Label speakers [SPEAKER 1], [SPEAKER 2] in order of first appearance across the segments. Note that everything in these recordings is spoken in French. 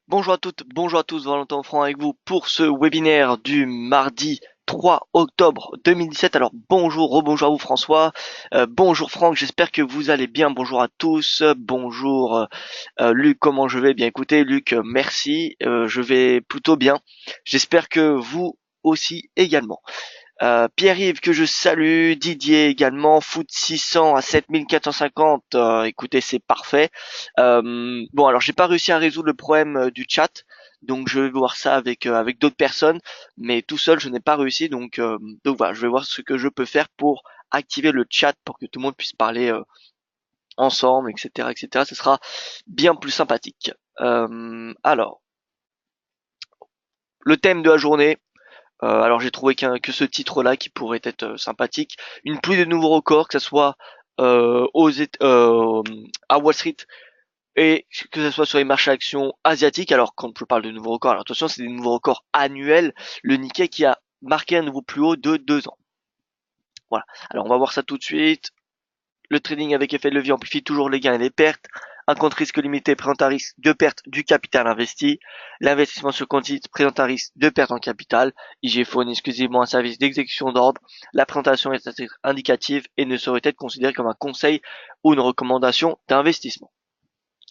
[SPEAKER 1] Bonjour à toutes, bonjour à tous, Valentin Franc avec vous pour ce webinaire du mardi 3 octobre 2017. Alors bonjour, rebonjour à vous François, bonjour Franck, j'espère que vous allez bien, bonjour à tous, bonjour Luc, comment je vais? Bien écoutez Luc, merci, je vais plutôt bien, j'espère que vous aussi également. Pierre-Yves que je salue, Didier également, Foot 600 à 7450, écoutez c'est parfait. Bon alors j'ai pas réussi à résoudre le problème du chat, donc je vais voir ça avec d'autres personnes, mais tout seul je n'ai pas réussi, donc voilà, je vais voir ce que je peux faire pour activer le chat pour que tout le monde puisse parler ensemble, etc., etc. Ce sera bien plus sympathique. Alors, le thème de la journée. Alors j'ai trouvé que ce titre-là qui pourrait être sympathique. Une pluie de nouveaux records, que ce soit à Wall Street et que ce soit sur les marchés actions asiatiques. Alors quand je parle de nouveaux records, alors attention, c'est des nouveaux records annuels. Le Nikkei qui a marqué un nouveau plus haut de 2 ans. Voilà. Alors on va voir ça tout de suite. Le trading avec effet de levier amplifie toujours les gains et les pertes. Un compte risque limité présente un risque de perte du capital investi. L'investissement sur compte titre présente un risque de perte en capital. IG fournit exclusivement un service d'exécution d'ordre. La présentation est indicative et ne saurait être considérée comme un conseil ou une recommandation d'investissement.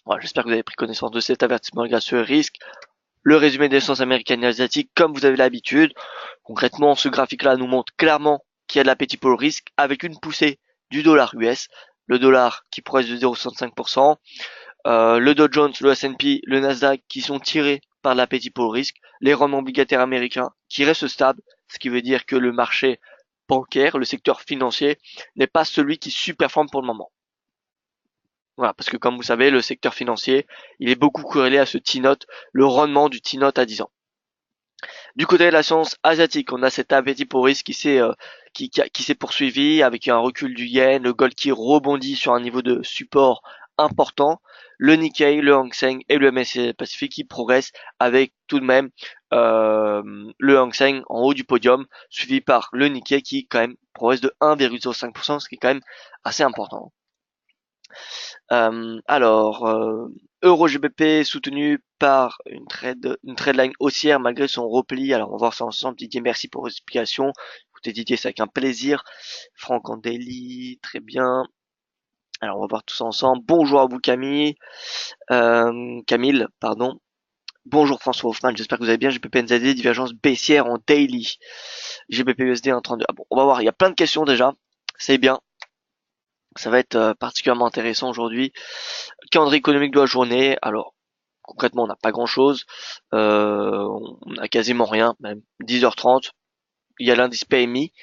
[SPEAKER 1] Voilà, j'espère que vous avez pris connaissance de cet avertissement grâce au risque. Le résumé des sciences américaines et asiatiques, comme vous avez l'habitude. Concrètement, ce graphique-là nous montre clairement qu'il y a de l'appétit pour le risque avec une poussée du dollar US, le dollar qui progresse de 0,65%, le Dow Jones, le S&P, le Nasdaq qui sont tirés par l'appétit pour le risque, les rendements obligataires américains qui restent stables, ce qui veut dire que le marché bancaire, le secteur financier, n'est pas celui qui surperforme pour le moment. Voilà, parce que comme vous savez, le secteur financier, il est beaucoup corrélé à ce T-note, le rendement du T-note à 10 ans. Du côté de la science asiatique, on a cet appétit pour risque qui s'est poursuivi avec un recul du yen, le gold qui rebondit sur un niveau de support important, le Nikkei, le Hang Seng et le MSCI Pacifique qui progressent avec tout de même le Hang Seng en haut du podium, suivi par le Nikkei qui quand même progresse de 1,05%, ce qui est quand même assez important. Alors, Euro GBP soutenu par une trendline haussière malgré son repli. Alors, on va voir ça ensemble. Didier, merci pour vos explications. Écoutez, Didier, c'est avec un plaisir. Franck en daily, très bien. Alors, on va voir tout ça ensemble. Bonjour à vous, Camille, pardon. Bonjour François Hoffman, j'espère que vous allez bien. GBP NZD, divergence baissière en daily. GBP USD 1,32. Ah bon, on va voir. Il y a plein de questions déjà. C'est bien. Ça va être particulièrement intéressant aujourd'hui. Calendrier économique de la journée. Alors, concrètement, on n'a pas grand-chose. On a quasiment rien, même 10h30. Il y a l'indice PMI,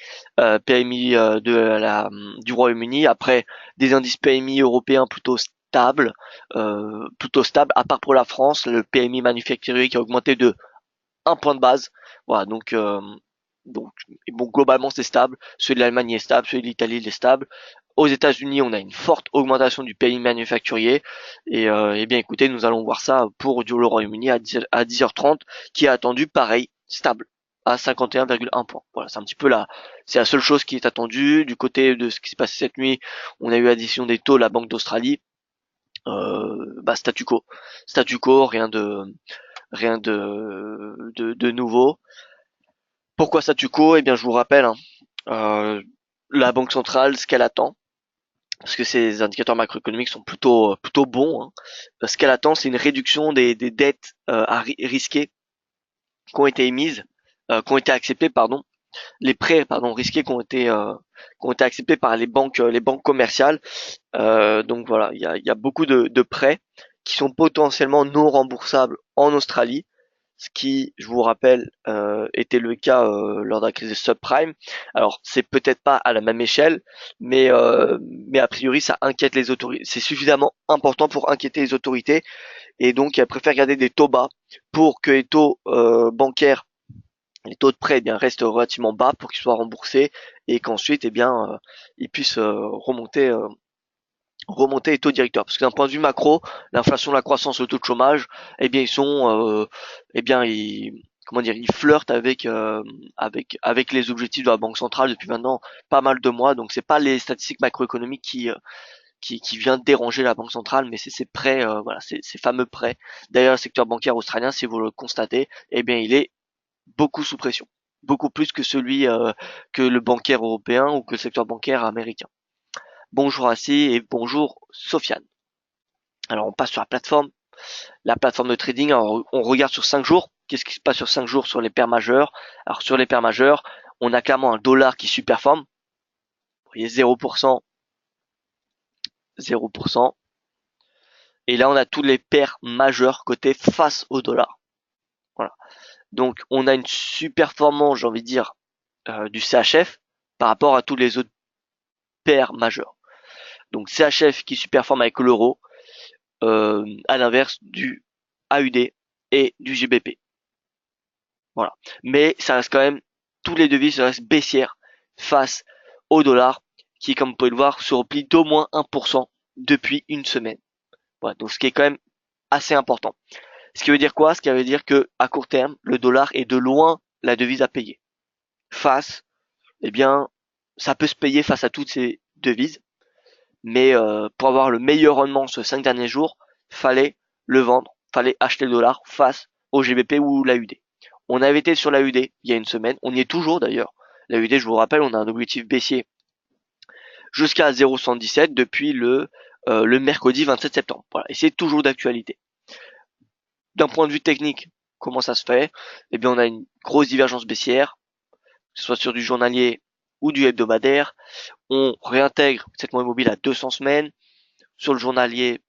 [SPEAKER 1] PMI du Royaume-Uni. Après, des indices PMI européens plutôt stables. À part pour la France, le PMI manufacturier qui a augmenté de 1 point de base. Voilà, donc bon, globalement c'est stable. Celui de l'Allemagne est stable, celui de l'Italie est stable. Aux États-Unis, on a une forte augmentation du PMI manufacturier. Et bien écoutez, nous allons voir ça pour le Royaume-Uni à 10h30, qui est attendu pareil, stable, à 51,1 points. Voilà, c'est un petit peu c'est la seule chose qui est attendue. Du côté de ce qui s'est passé cette nuit, on a eu addition des taux de la Banque d'Australie. Statu quo. Statu quo, rien de nouveau. Pourquoi statu quo? Eh bien, je vous rappelle, hein, la Banque centrale, ce qu'elle attend, parce que ces indicateurs macroéconomiques sont plutôt bons. Hein. Ce qu'elle attend, c'est une réduction des dettes risquées qui ont été émises, qui ont été acceptées, pardon, les prêts, pardon, risqués qui ont été acceptés par les banques commerciales. Donc voilà, il y a beaucoup de prêts qui sont potentiellement non remboursables en Australie, ce qui, je vous rappelle, était le cas lors de la crise des subprimes. Alors, c'est peut-être pas à la même échelle, mais a priori, ça inquiète les autorités. C'est suffisamment important pour inquiéter les autorités, et donc elles préfèrent garder des taux bas pour que les taux bancaires, les taux de prêt, eh bien, restent relativement bas pour qu'ils soient remboursés et qu'ensuite, eh bien, ils puissent remonter les taux directeurs. Parce que d'un point de vue macro, l'inflation, la croissance, le taux de chômage, eh bien ils sont, comment dire, ils flirtent avec les objectifs de la Banque centrale depuis maintenant pas mal de mois. Donc c'est pas les statistiques macroéconomiques qui vient déranger la banque centrale, mais c'est ces prêts, voilà, ces fameux prêts. D'ailleurs, le secteur bancaire australien, si vous le constatez, eh bien, il est beaucoup sous pression, beaucoup plus que celui que le bancaire européen ou que le secteur bancaire américain. Bonjour Assis et bonjour Sofiane. Alors on passe sur la plateforme de trading. Alors, on regarde sur 5 jours. Qu'est-ce qui se passe sur 5 jours sur les paires majeures? Alors sur les paires majeures, on a clairement un dollar qui superforme. Vous voyez 0%, 0%. Et là on a tous les paires majeures côté face au dollar. Voilà. Donc on a une superformance, j'ai envie de dire, du CHF par rapport à tous les autres paires majeures. Donc CHF qui superforme avec l'euro, à l'inverse du AUD et du GBP. Voilà. Mais ça reste quand même, tous les devises restent baissières face au dollar, qui, comme vous pouvez le voir, se replie d'au moins 1% depuis une semaine. Voilà. Donc ce qui est quand même assez important. Ce qui veut dire quoi? Ce qui veut dire que à court terme, le dollar est de loin la devise à payer. Face, eh bien, ça peut se payer face à toutes ces devises, mais pour avoir le meilleur rendement sur les 5 derniers jours, fallait le vendre, fallait acheter le dollar face au GBP ou l'AUD. On avait été sur l'AUD il y a une semaine, on y est toujours d'ailleurs. L'AUD, je vous rappelle, on a un objectif baissier jusqu'à 0,77 depuis le mercredi 27 septembre. Voilà, et c'est toujours d'actualité. D'un point de vue technique, comment ça se fait? Eh bien, on a une grosse divergence baissière, que ce soit sur du journalier ou du hebdomadaire. On réintègre cette moyenne mobile à 200 semaines. Sur le journalier,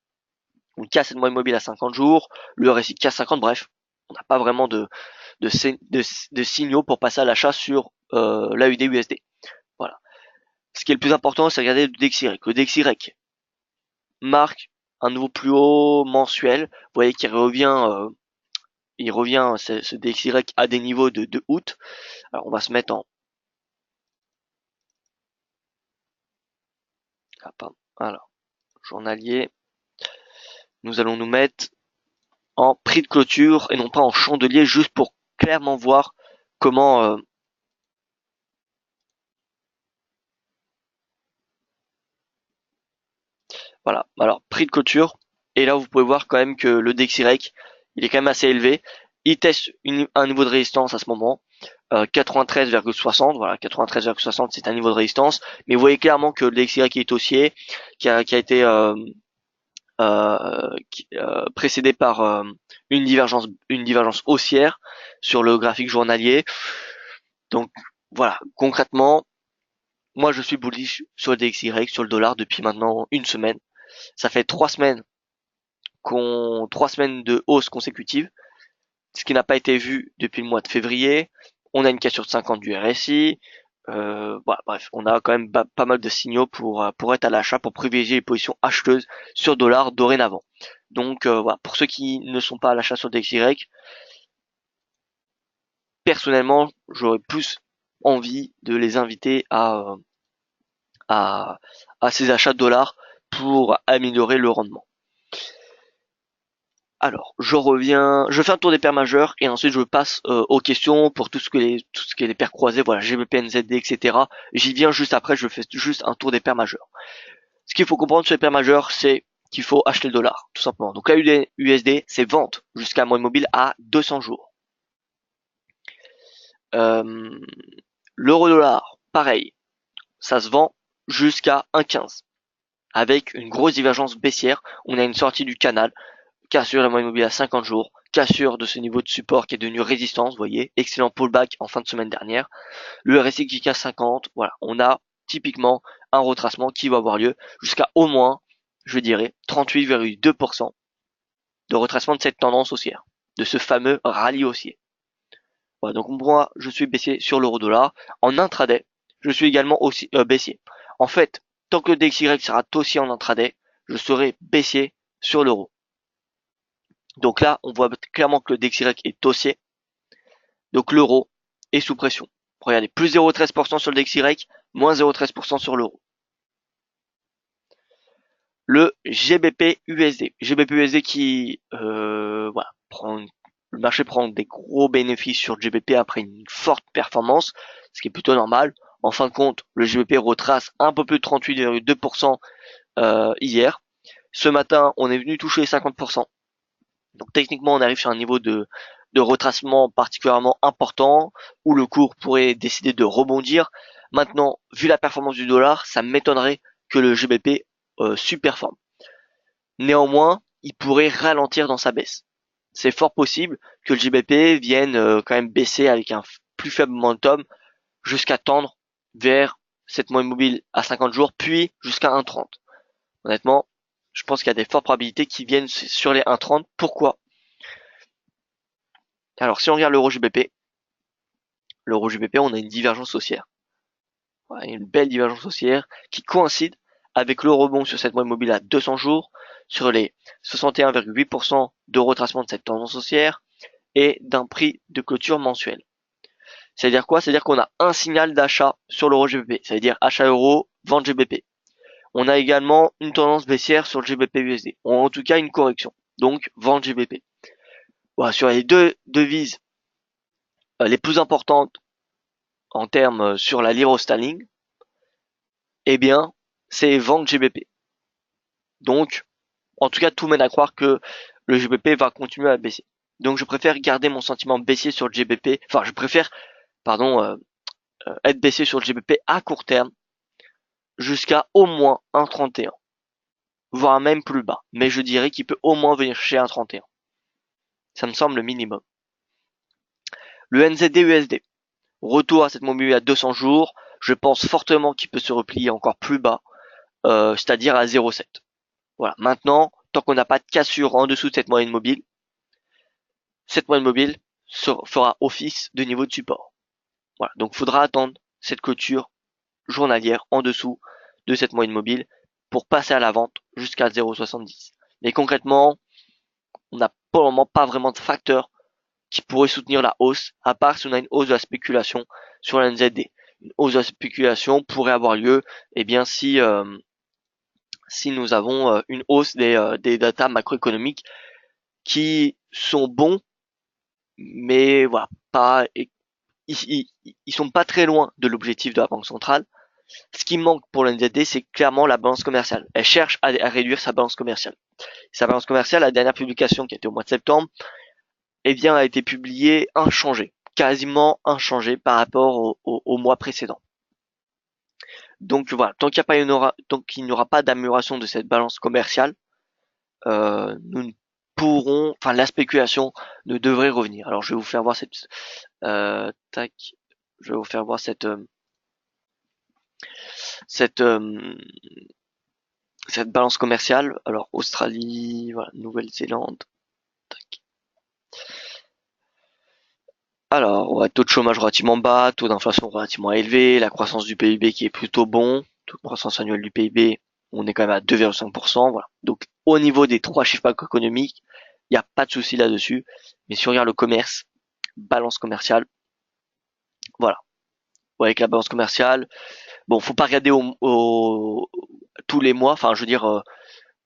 [SPEAKER 1] on casse cette moyenne mobile à 50 jours. Le RSI casse 50, bref. On n'a pas vraiment de signaux pour passer à l'achat sur l'AUD USD. Voilà. Ce qui est le plus important, c'est regarder le DXY. Le DXY marque un nouveau plus haut mensuel. Vous voyez qu'il revient, ce DXY à des niveaux de août. Alors on va se mettre en alors journalier. Nous allons nous mettre en prix de clôture et non pas en chandelier, juste pour clairement voir comment voilà. Alors prix de clôture, et là vous pouvez voir quand même que le DXY il est quand même assez élevé. Il teste un niveau de résistance à ce moment, 93,60. Voilà, 93,60 c'est un niveau de résistance, mais vous voyez clairement que le DXY est haussier, qui a été précédé par une divergence haussière sur le graphique journalier. Donc voilà, concrètement, moi je suis bullish sur le DXY, sur le dollar depuis maintenant une semaine. Ça fait 3 semaines 3 semaines de hausse consécutive, ce qui n'a pas été vu depuis le mois de février. On a une cassure de 50 du RSI. Voilà, bref, on a quand même pas mal de signaux pour être à l'achat, pour privilégier les positions acheteuses sur dollar dorénavant. Donc voilà, pour ceux qui ne sont pas à l'achat sur DXY, personnellement, j'aurais plus envie de les inviter à, à ces achats de dollars pour améliorer le rendement. Alors, je fais un tour des paires majeures et ensuite je passe aux questions pour tout ce qui est les paires croisées, voilà, GBP, NZD, etc. J'y viens juste après, je fais juste un tour des paires majeures. Ce qu'il faut comprendre sur les paires majeures, c'est qu'il faut acheter le dollar, tout simplement. Donc AUD, USD, c'est vente jusqu'à moyenne mobile à 200 jours. L'euro-dollar, pareil, ça se vend jusqu'à 1,15. Avec une grosse divergence baissière, on a une sortie du canal, cassure la moyenne mobile à 50 jours, cassure de ce niveau de support qui est devenu résistance, vous voyez, excellent pullback en fin de semaine dernière. Le RSI qui casse 50, voilà, on a typiquement un retracement qui va avoir lieu jusqu'à au moins, je dirais, 38,2% de retracement de cette tendance haussière, de ce fameux rallye haussier. Voilà, donc moi, je suis baissier sur l'euro-dollar. En intraday, je suis également aussi baissier. En fait, tant que le DXY sera haussier en intraday, je serai baissier sur l'euro. Donc là, on voit clairement que le DXY est haussier. Donc l'euro est sous pression. Regardez, plus 0,13% sur le DXY, moins 0,13% sur l'euro. Le GBP USD. GBP USD qui voilà, le marché prend des gros bénéfices sur le GBP après une forte performance, ce qui est plutôt normal. En fin de compte, le GBP retrace un peu plus de 38,2% hier. Ce matin, on est venu toucher 50%. Donc techniquement, on arrive sur un niveau de retracement particulièrement important où le cours pourrait décider de rebondir. Maintenant, vu la performance du dollar, ça m'étonnerait que le GBP surperforme. Néanmoins, il pourrait ralentir dans sa baisse. C'est fort possible que le GBP vienne quand même baisser avec un plus faible momentum jusqu'à tendre vers cette moyenne mobile à 50 jours, puis jusqu'à 1,30. Honnêtement, je pense qu'il y a des fortes probabilités qui viennent sur les 1,30. Pourquoi? Alors, si on regarde l'euro GBP, on a une divergence haussière. Voilà, une belle divergence haussière qui coïncide avec le rebond sur cette moyenne mobile à 200 jours, sur les 61,8% de retracement de cette tendance haussière et d'un prix de clôture mensuel. C'est-à-dire quoi? C'est-à-dire qu'on a un signal d'achat sur l'euro GBP, c'est-à-dire achat euro, vente GBP. On a également une tendance baissière sur le GBP USD, ou en tout cas une correction, donc vente GBP. Voilà, sur les deux devises les plus importantes en termes sur la lire sterling, eh bien, c'est vente GBP. Donc, en tout cas, tout mène à croire que le GBP va continuer à baisser. Donc, je préfère garder mon sentiment baissier sur le GBP. Enfin, je préfère, être baissier sur le GBP à court terme jusqu'à au moins 1,31, voire même plus bas. Mais je dirais qu'il peut au moins venir chez 1,31. Ça me semble le minimum. Le NZD-USD, retour à cette mobilité à 200 jours. Je pense fortement qu'il peut se replier encore plus bas, c'est-à-dire à 0,7. Voilà. Maintenant, tant qu'on n'a pas de cassure en dessous de cette moyenne mobile fera office de niveau de support. Voilà. Donc, faudra attendre cette clôture journalière en dessous de cette moyenne mobile pour passer à la vente jusqu'à 0,70. Mais concrètement, on n'a pour le moment pas vraiment de facteurs qui pourraient soutenir la hausse, à part si on a une hausse de la spéculation sur la NZD. Une hausse de la spéculation pourrait avoir lieu, eh bien, si nous avons une hausse des datas macroéconomiques qui sont bons, mais voilà, pas, ils sont pas très loin de l'objectif de la Banque centrale. Ce qui manque pour la NZD, c'est clairement la balance commerciale. Elle cherche à réduire sa balance commerciale. Sa balance commerciale, la dernière publication qui a été au mois de septembre, eh bien, a été publiée inchangée, quasiment inchangée par rapport au mois précédent. Donc voilà, tant qu'il n'y aura pas d'amélioration de cette balance commerciale, nous ne pourrons, enfin la spéculation ne devrait revenir. Alors je vais vous faire voir cette, tac, je vais vous faire voir cette, cette balance commerciale. Alors Australie, voilà, Nouvelle-Zélande, tac. Alors, ouais, taux de chômage relativement bas, taux d'inflation relativement élevé, la croissance du PIB qui est plutôt bon, taux de croissance annuelle du PIB, on est quand même à 2,5%, voilà. Donc, au niveau des trois chiffres macroéconomiques, il n'y a pas de souci là-dessus. Mais si on regarde le commerce, balance commerciale, voilà. Ouais, avec la balance commerciale, bon, faut pas regarder tous les mois, enfin, je veux dire,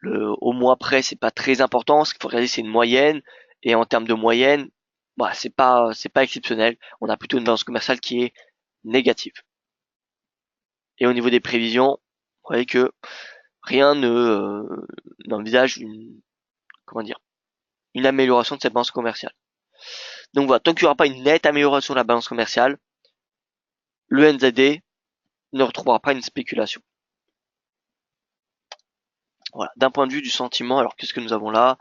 [SPEAKER 1] au mois près, c'est pas très important. Ce qu'il faut regarder, c'est une moyenne. Et en termes de moyenne, bah, c'est pas exceptionnel. On a plutôt une balance commerciale qui est négative. Et au niveau des prévisions, vous voyez que rien n'envisage une amélioration de cette balance commerciale. Donc voilà, tant qu'il n'y aura pas une nette amélioration de la balance commerciale, le NZD ne retrouvera pas une spéculation. Voilà. D'un point de vue du sentiment, alors qu'est-ce que nous avons là?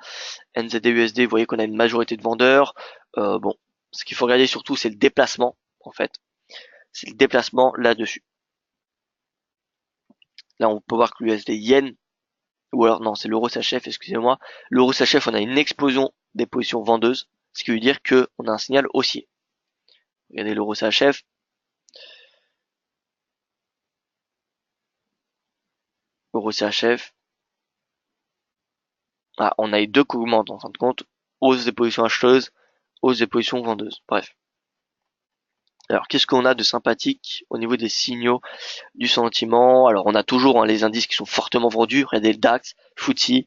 [SPEAKER 1] NZD, USD, vous voyez qu'on a une majorité de vendeurs. Bon, ce qu'il faut regarder surtout, c'est le déplacement, en fait. C'est le déplacement là-dessus. Là, on peut voir que l'USD Yen, ou alors non, c'est l'euro CHF, excusez-moi. L'euro CHF, on a une explosion des positions vendeuses, ce qui veut dire que on a un signal haussier. Regardez l'euro CHF. Euro CHF. Ah, on a eu deux qui augmentent en fin de compte. Hausse des positions acheteuses, hausse des positions vendeuses. Bref. Alors, qu'est-ce qu'on a de sympathique au niveau des signaux du sentiment? Alors, on a toujours les indices qui sont fortement vendus. Regardez le DAX, FTSE,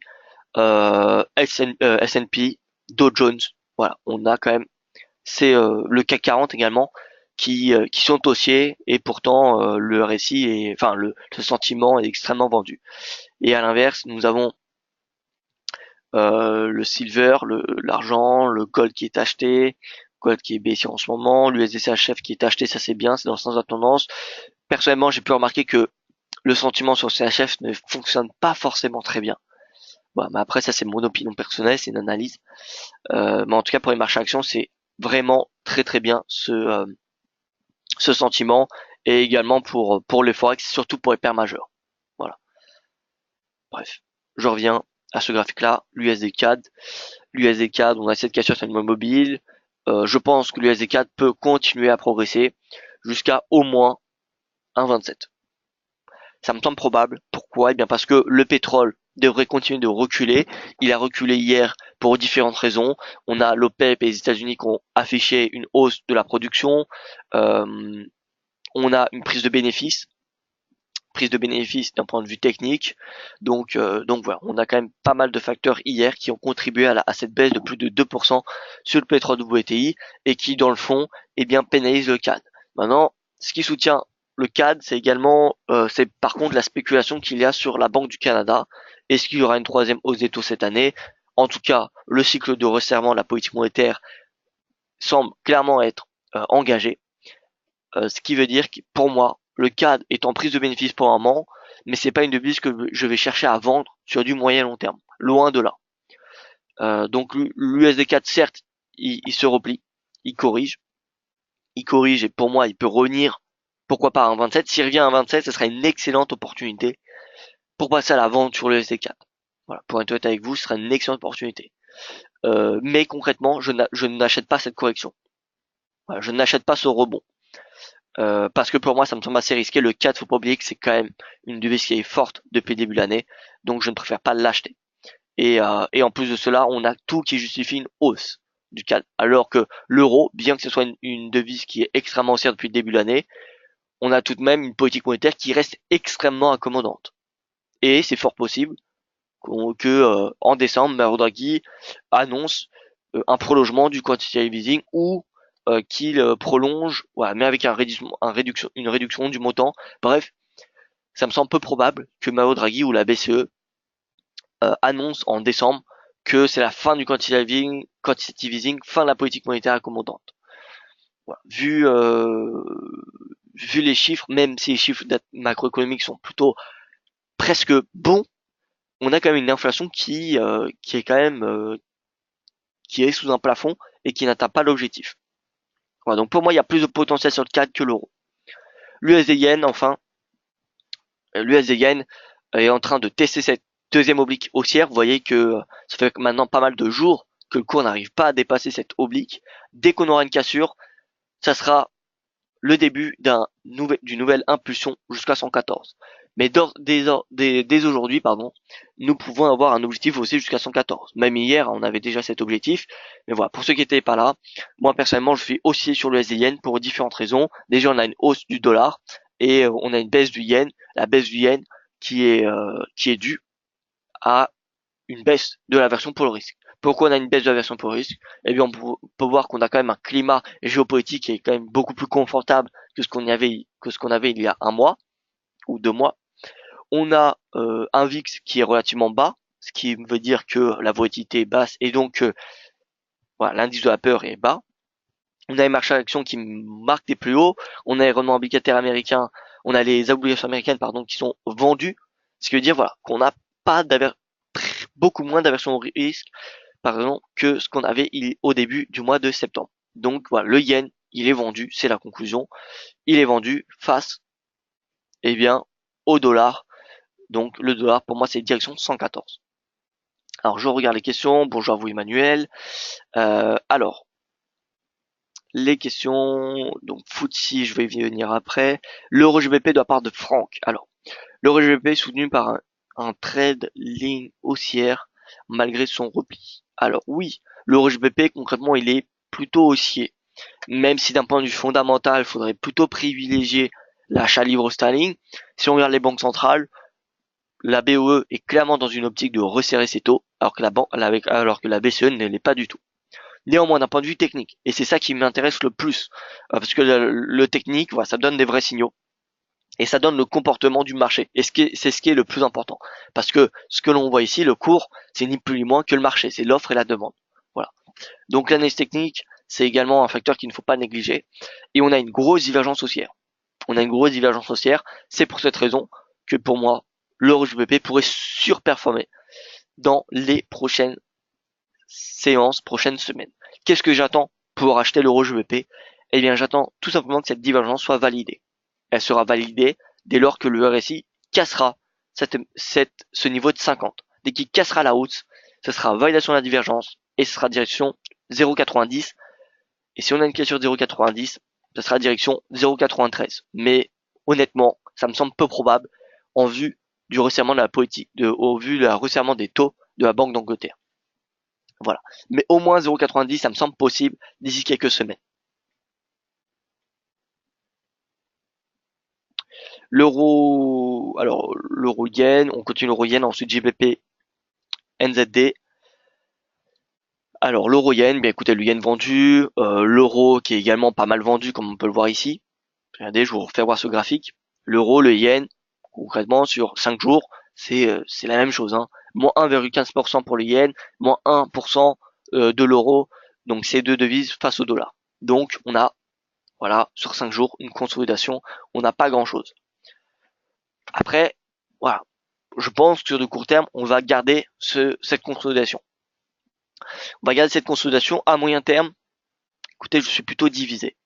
[SPEAKER 1] S&P, Dow Jones. Voilà, on a quand même, c'est le CAC 40 également qui sont haussiers et pourtant le RSI enfin le sentiment est extrêmement vendu. Et à l'inverse, nous avons le silver, l'argent, le gold qui est acheté, gold qui est baissier en ce moment, l'USDCHF qui est acheté, ça c'est bien, c'est dans le sens de la tendance. Personnellement, j'ai pu remarquer que le sentiment sur le CHF ne fonctionne pas forcément très bien. Bon, mais après ça c'est mon opinion personnelle, c'est une analyse. Mais en tout cas pour les marchés actions, c'est vraiment très très bien ce sentiment, et également pour les forex, surtout pour les paires majeures. Voilà. Bref, je reviens à ce graphique-là, l'USD CAD. L'USD CAD, on a cette cassure sur le mobile. Je pense que l'USD CAD peut continuer à progresser jusqu'à au moins 1,27. Ça me semble probable. Pourquoi? Eh bien parce que le pétrole devrait continuer de reculer. Il a reculé hier pour différentes raisons. On a l'OPEP et les États-Unis qui ont affiché une hausse de la production. Euh, on a une prise de bénéfice d'un point de vue technique. Donc voilà, on a quand même pas mal de facteurs hier qui ont contribué à cette baisse de plus de 2% sur le pétrole WTI et qui, dans le fond, eh bien, pénalisent le CAD. Maintenant, ce qui soutient le CAD, c'est également, c'est par contre la spéculation qu'il y a sur la Banque du Canada. Est-ce qu'il y aura une troisième hausse des taux cette année? En tout cas, le cycle de resserrement de la politique monétaire semble clairement être engagé. Ce qui veut dire que pour moi, le CAD est en prise de bénéfice pour un moment, mais c'est pas une devise que je vais chercher à vendre sur du moyen long terme. Loin de là. Donc l'USD CAD, certes, il se replie, il corrige. Il corrige et pour moi, il peut revenir, pourquoi pas à un 27. S'il revient à un 27, ce sera une excellente opportunité pour passer à la vente sur le SD4. Voilà, pour être honnête avec vous, ce sera une excellente opportunité. Mais concrètement, je n'achète pas cette correction. Voilà, je n'achète pas ce rebond. Parce que pour moi, ça me semble assez risqué. Le 4, faut pas oublier que c'est quand même une devise qui est forte depuis le début de l'année. Donc, je ne préfère pas l'acheter. Et en plus de cela, on a tout qui justifie une hausse du CAD. Alors que l'euro, bien que ce soit une devise qui est extrêmement haussière depuis le début de l'année, on a tout de même une politique monétaire qui reste extrêmement accommodante. Et c'est fort possible que en décembre, Mario Draghi annonce un prolongement du quantitative easing ou qu'il prolonge, voilà, mais avec une réduction du montant. Bref, ça me semble peu probable que Mario Draghi ou la BCE annonce en décembre que c'est la fin du quantitative easing, fin de la politique monétaire accommodante. Voilà. Vu les chiffres, même si les chiffres macroéconomiques sont plutôt presque bons, on a quand même une inflation qui est quand même qui est sous un plafond et qui n'atteint pas l'objectif. Voilà, donc pour moi, il y a plus de potentiel sur le CAD que l'euro. L'USD Yen, enfin, l'USD Yen est en train de tester cette deuxième oblique haussière. Vous voyez que ça fait maintenant pas mal de jours que le cours n'arrive pas à dépasser cette oblique. Dès qu'on aura une cassure, ça sera le début d'une nouvelle impulsion jusqu'à 114. Mais dès aujourd'hui, pardon, nous pouvons avoir un objectif aussi jusqu'à 114. Même hier, on avait déjà cet objectif. Mais voilà, pour ceux qui n'étaient pas là, moi personnellement, je suis haussier sur le SDN pour différentes raisons. Déjà, on a une hausse du dollar et on a une baisse du yen. La baisse du yen qui est due à une baisse de la version pour le risque. Pourquoi on a une baisse de la version pour le risque? Eh bien, on peut voir qu'on a quand même un climat géopolitique qui est quand même beaucoup plus confortable que ce qu'on avait il y a un mois ou 2 mois. On a un VIX qui est relativement bas, ce qui veut dire que la volatilité est basse et donc voilà, l'indice de la peur est bas. On a les marchés d'actions qui marquent des plus hauts. On a les rendements obligataires américains, on a les obligations américaines pardon qui sont vendues, ce qui veut dire voilà qu'on n'a pas beaucoup moins d'aversion au risque par exemple que ce qu'on avait au début du mois de septembre. Donc voilà, le yen, il est vendu, c'est la conclusion. Il est vendu face, eh bien, au dollar. Donc le dollar, pour moi, c'est direction 114. Alors je regarde les questions. Bonjour à vous Emmanuel. Alors, les questions, donc FTSE, je vais y venir après. L'euro GBP de la part de Franck. Alors, l'euro GBP est soutenu par un trade ligne haussière malgré son repli. Alors oui, l'euro GBP concrètement il est plutôt haussier, même si d'un point de vue fondamental, il faudrait plutôt privilégier l'achat livre sterling. Si on regarde les banques centrales, la BOE est clairement dans une optique de resserrer ses taux, alors que la BCE ne l'est pas du tout. Néanmoins, d'un point de vue technique, et c'est ça qui m'intéresse le plus, parce que le technique, voilà, ça donne des vrais signaux. Et ça donne le comportement du marché. Et c'est ce qui est le plus important. Parce que ce que l'on voit ici, le cours, c'est ni plus ni moins que le marché. C'est l'offre et la demande. Voilà. Donc l'analyse technique, c'est également un facteur qu'il ne faut pas négliger. Et on a une grosse divergence haussière. On a une grosse divergence haussière. C'est pour cette raison que pour moi, l'euro GBP pourrait surperformer dans les prochaines séances, prochaines semaines. Qu'est-ce que j'attends pour acheter l'euro GBP? Eh bien, j'attends tout simplement que cette divergence soit validée. Elle sera validée dès lors que le RSI cassera ce niveau de 50. Dès qu'il cassera la hausse, ce sera validation de la divergence et ce sera direction 0,90. Et si on a une cassure 0,90, ce sera direction 0,93. Mais honnêtement, ça me semble peu probable en vue du resserrement de la politique, au vu du resserrement des taux de la Banque d'Angleterre. Voilà. Mais au moins 0,90, ça me semble possible d'ici quelques semaines. L'euro yen, on continue l'euro yen, ensuite GBP, NZD. Alors l'euro yen, bien écoutez, le yen vendu, l'euro qui est également pas mal vendu comme on peut le voir ici. Regardez, je vous refais voir ce graphique. L'euro, le yen, concrètement sur 5 jours, c'est la même chose. Hein. Moins 1,15% pour le yen, moins 1% de l'euro. Donc ces deux devises face au dollar. Donc on a, voilà, sur 5 jours, une consolidation. On n'a pas grand-chose. Après, voilà, je pense que sur de court terme, on va garder cette consolidation. On va garder cette consolidation à moyen terme. Écoutez, je suis plutôt divisé.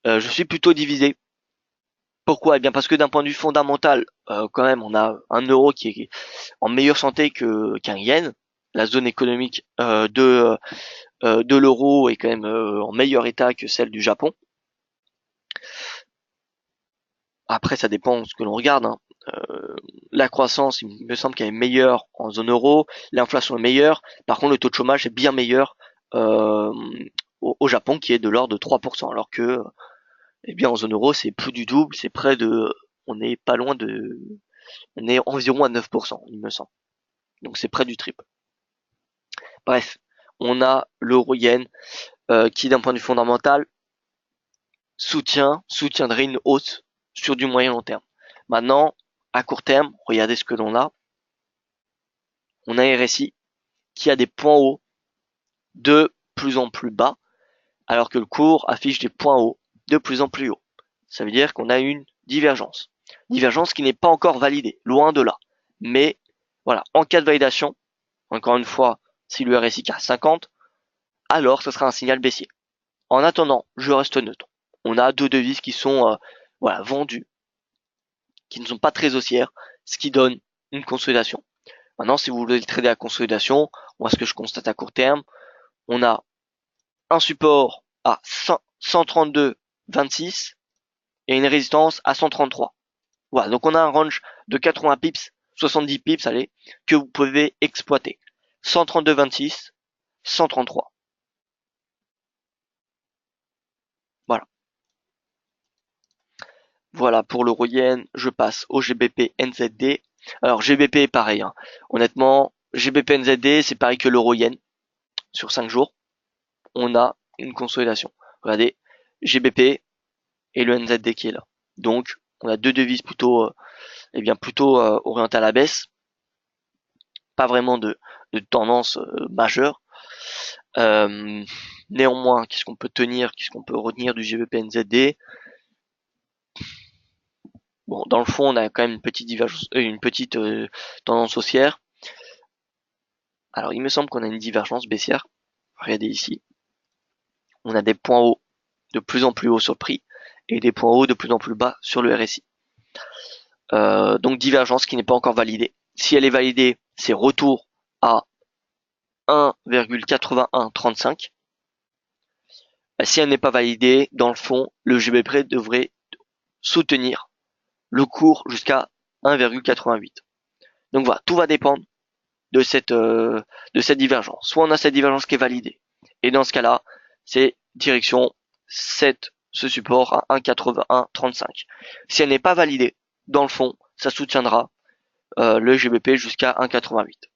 [SPEAKER 1] Je suis plutôt divisé. Pourquoi? Eh bien parce que d'un point de vue fondamental, quand même, on a un euro qui est en meilleure santé qu'un yen. La zone économique de l'euro est quand même en meilleur état que celle du Japon. Après, ça dépend de ce que l'on regarde. Hein. La croissance, il me semble qu'elle est meilleure en zone euro. L'inflation est meilleure. Par contre, le taux de chômage est bien meilleur euh, au Japon, qui est de l'ordre de 3%, alors que, eh bien, en zone euro, c'est plus du double. C'est près de, on est pas loin de, on est environ à 9%, il me semble. Donc c'est près du triple. Bref, on a l'euro yen qui, d'un point de vue fondamental, soutiendrait une hausse sur du moyen long terme. Maintenant, à court terme, regardez ce que l'on a. On a un RSI qui a des points hauts de plus en plus bas, alors que le cours affiche des points hauts de plus en plus hauts. Ça veut dire qu'on a une divergence. Divergence qui n'est pas encore validée, loin de là. Mais voilà, en cas de validation, encore une fois, si le RSI casse 50, alors ce sera un signal baissier. En attendant, je reste neutre. On a deux devises qui sont voilà, vendues, qui ne sont pas très haussières, ce qui donne une consolidation. Maintenant, si vous voulez trader à consolidation, moi ce que je constate à court terme, on a un support à 132,26 et une résistance à 133. Voilà, donc on a un range de 80 pips, 70 pips, allez, que vous pouvez exploiter. 132,26, 133. Voilà. Voilà pour l'euro yen, je passe au GBP NZD. Alors GBP pareil, hein. Honnêtement, GBP NZD c'est pareil que l'euro yen. Sur 5 jours, on a une consolidation. Regardez, GBP et le NZD qui est là. Donc on a deux devises plutôt, plutôt orientées à la baisse. Pas vraiment de tendance majeure. Néanmoins, qu'est-ce qu'on peut tenir, qu'est-ce qu'on peut retenir du GBP NZD? Bon, dans le fond, on a quand même une petite divergence, une petite tendance haussière. Alors, il me semble qu'on a une divergence baissière. Regardez ici. On a des points hauts de plus en plus hauts sur le prix et des points hauts de plus en plus bas sur le RSI. Donc, divergence qui n'est pas encore validée. Si elle est validée, c'est retour à 1,8135. Si elle n'est pas validée, dans le fond, le GBP devrait soutenir le cours jusqu'à 1,88. Donc voilà, tout va dépendre de cette divergence. Soit on a cette divergence qui est validée, et dans ce cas-là, c'est direction ce support à 1,8135. Si elle n'est pas validée, dans le fond, ça soutiendra le GBP jusqu'à 1,88.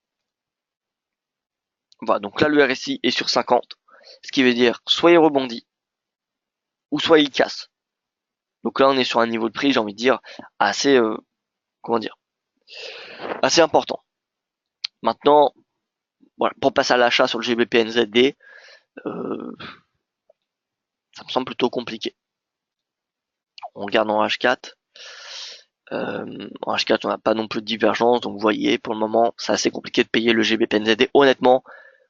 [SPEAKER 1] Voilà, donc là le RSI est sur 50, ce qui veut dire soit il rebondit, ou soit il casse. Donc là, on est sur un niveau de prix, j'ai envie de dire, assez, comment dire, assez important. Maintenant, voilà, pour passer à l'achat sur le GBP NZD, ça me semble plutôt compliqué. On regarde en H4. En H4, on n'a pas non plus de divergence, donc vous voyez, pour le moment, c'est assez compliqué de payer le GBP NZD. Honnêtement,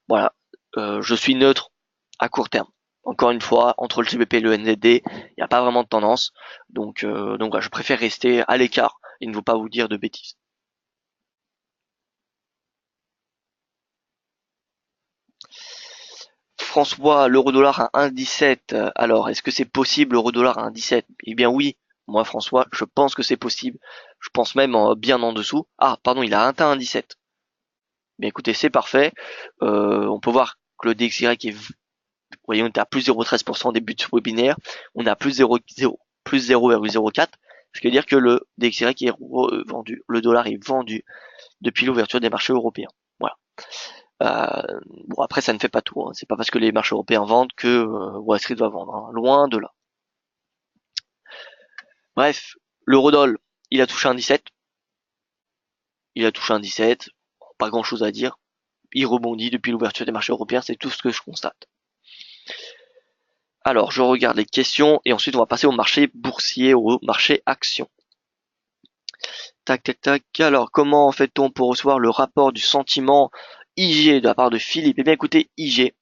[SPEAKER 1] voilà, je suis neutre à court terme. Encore une fois, entre le GBP et le NZD, il n'y a pas vraiment de tendance, donc voilà, je préfère rester à l'écart et ne vous pas vous dire de bêtises. François, l'euro-dollar à 1,17. Alors, est-ce que c'est possible l'euro-dollar à 1,17? Eh bien oui, moi François, je pense que c'est possible. Je pense même bien en dessous. Ah, pardon, il a atteint 1,17. Mais écoutez, c'est parfait. On peut voir que le DXY est, vous voyez, on est à plus 0,13% début de ce webinaire. On est à plus 0,0, plus 0,04. Ce qui veut dire que le DXY est vendu, le dollar est vendu depuis l'ouverture des marchés européens. Voilà. Bon, après, ça ne fait pas tout, hein. C'est pas parce que les marchés européens vendent que Wall Street va vendre, hein. Loin de là. Bref, l'eurodoll, il a touché un 17. Il a touché un 17. Pas grand chose à dire. Il rebondit depuis l'ouverture des marchés européens, c'est tout ce que je constate. Alors, je regarde les questions et ensuite on va passer au marché boursier, au marché action. Tac, tac, tac. Alors, comment fait-on pour recevoir le rapport du sentiment IG de la part de Philippe? Eh bien, écoutez, IG,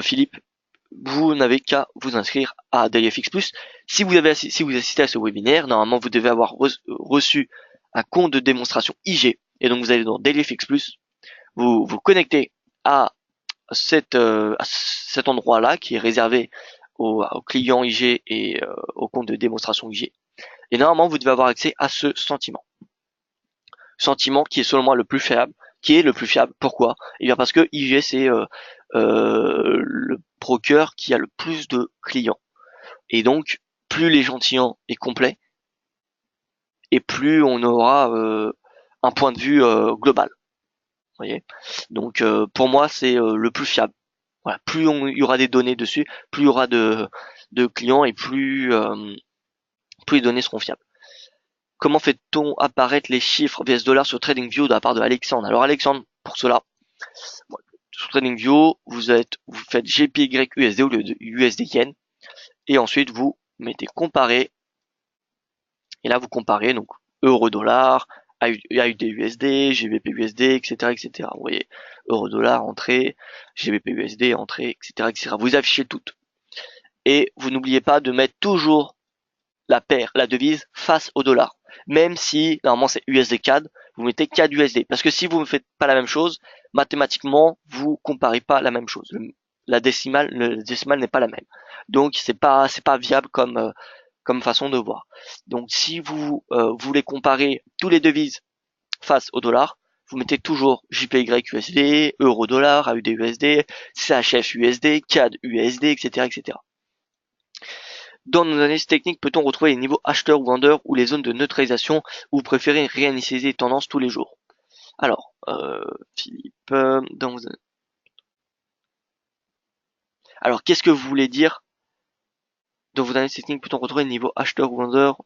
[SPEAKER 1] Philippe, vous n'avez qu'à vous inscrire à DailyFX+. Si vous assistez à ce webinaire, normalement, vous devez avoir reçu un compte de démonstration IG. Et donc, vous allez dans DailyFX+, vous vous connectez à à cet endroit-là qui est réservé aux clients IG et au compte de démonstration IG. Et normalement, vous devez avoir accès à ce sentiment. Sentiment qui est selon moi le plus fiable. Qui est le plus fiable? Pourquoi? Eh bien parce que IG c'est le broker qui a le plus de clients. Et donc, plus l'échantillon est complet, et plus on aura un point de vue global. Vous voyez. Donc, pour moi, c'est le plus fiable. Voilà, plus il y aura des données dessus, plus il y aura de clients et plus les données seront fiables. Comment fait-on apparaître les chiffres VS dollar sur TradingView de la part de Alexandre? Alors Alexandre, pour cela, sur TradingView, vous faites GPY USD au lieu de USD Yen, et ensuite vous mettez comparer, et là vous comparez donc euro dollar, AUD USD, GBP USD, etc., etc. Vous voyez, euro dollar entrée, GBP USD entrée, etc., etc. Vous affichez toutes. Et vous n'oubliez pas de mettre toujours la devise face au dollar. Même si, normalement, c'est USD CAD, vous mettez CAD USD. Parce que si vous ne faites pas la même chose, mathématiquement, vous comparez pas la même chose. Le décimal n'est pas la même. Donc, c'est pas viable comme façon de voir. Donc, si vous voulez comparer tous les devises face au dollar, vous mettez toujours JPY USD, euro dollar, AUD USD, CHF USD, CAD USD, etc., etc. Dans nos analyses techniques, peut-on retrouver les niveaux acheteur ou vendeur ou les zones de neutralisation ou vous préférez réanalyser les tendances tous les jours? Alors, Philippe, alors qu'est-ce que vous voulez dire? Dans vos analyses techniques, peut-on retrouver les niveaux acheteur ou vendeur?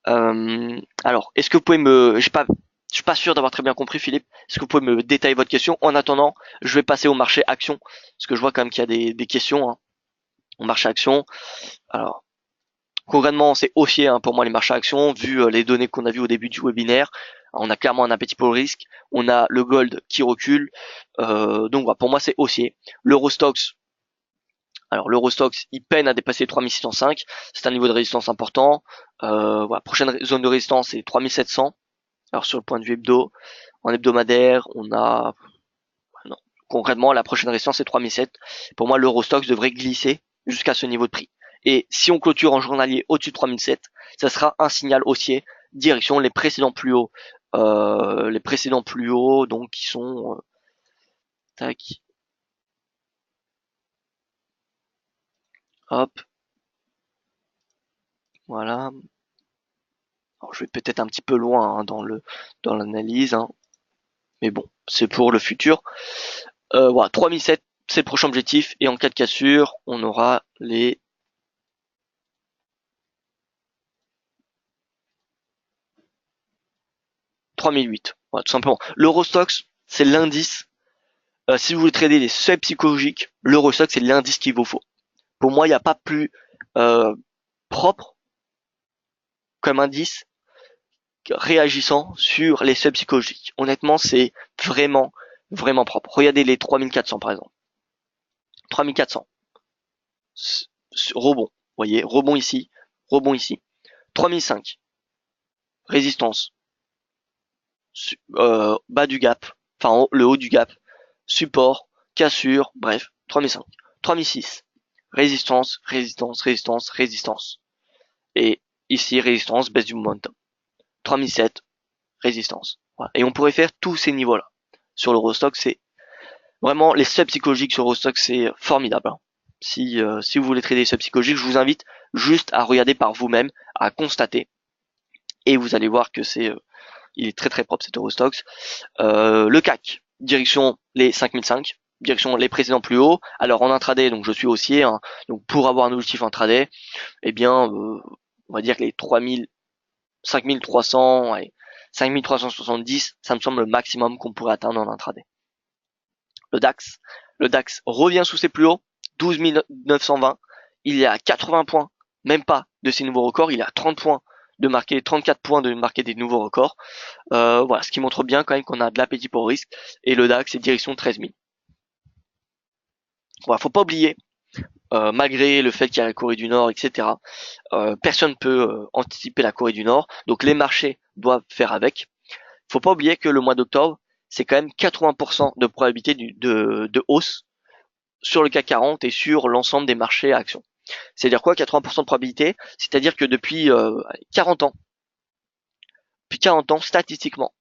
[SPEAKER 1] Alors, est-ce que vous pouvez je suis pas sûr d'avoir très bien compris, Philippe. Est-ce que vous pouvez me détailler votre question? En attendant, je vais passer au marché action, parce que je vois quand même qu'il y a des questions, hein, au marché action. Alors, concrètement, c'est haussier pour moi les marchés actions, vu les données qu'on a vues au début du webinaire. On a clairement un appétit pour le risque. On a le gold qui recule. Donc voilà, pour moi c'est haussier. L'Eurostox, alors l'Eurostox, il peine à dépasser 3605. C'est un niveau de résistance important. Voilà, prochaine zone de résistance c'est 3700. Alors sur le point de vue hebdo, en hebdomadaire, on a non. Concrètement, la prochaine résistance c'est 3007. Pour moi, l'Eurostox devrait glisser jusqu'à ce niveau de prix. Et si on clôture en journalier au-dessus de 3007, ça sera un signal haussier, direction les précédents plus hauts. Donc qui sont tac, hop, voilà. Alors, je vais peut-être un petit peu loin dans l'analyse, hein, mais bon, c'est pour le futur. Voilà, 3007, c'est le prochain objectif, et en cas de cassure, on aura les 3008. Voilà, tout simplement. L'Eurostox, c'est l'indice. Si vous voulez trader les seuils psychologiques, l'Eurostox, c'est l'indice qu'il vous faut. Pour moi, il n'y a pas plus propre comme indice réagissant sur les seuils psychologiques. Honnêtement, c'est vraiment, vraiment propre. Regardez les 3400 par exemple. 3400. Rebond. Vous voyez, rebond ici, rebond ici. 3005. Résistance. Bas du gap. Enfin, le haut du gap. Support. Cassure. Bref. 3005. 3006. Résistance, résistance, résistance, résistance. Et ici, résistance, baisse du momentum. 3007. Résistance. Voilà. Et on pourrait faire tous ces niveaux-là. Sur l'Eurostock, c'est vraiment les subs psychologiques sur l'Eurostock, c'est formidable. Hein. Si vous voulez trader les subs psychologiques, je vous invite juste à regarder par vous-même, à constater, et vous allez voir que il est très très propre cet Eurostox. Le CAC, direction les 5005, direction les précédents plus hauts. Alors en intraday, donc je suis haussier, hein, donc pour avoir un objectif intraday, eh bien, on va dire que les 3000, 5300, et 5370, ça me semble le maximum qu'on pourrait atteindre en intraday. Le DAX revient sous ses plus hauts, 12 920. Il est à 80 points, même pas de ses nouveaux records. Il est à 30 points de marquer, 34 points de marquer des nouveaux records. Voilà, ce qui montre bien quand même qu'on a de l'appétit pour le risque. Et le DAX est direction 13 000. Voilà, faut pas oublier, malgré le fait qu'il y a la Corée du Nord, etc. Personne ne peut anticiper la Corée du Nord. Donc les marchés doivent faire avec. Faut pas oublier que le mois d'octobre, c'est quand même 80% de probabilité de hausse sur le CAC 40 et sur l'ensemble des marchés à actions. C'est-à-dire quoi, 80% de probabilité? C'est-à-dire que depuis 40 ans, statistiquement,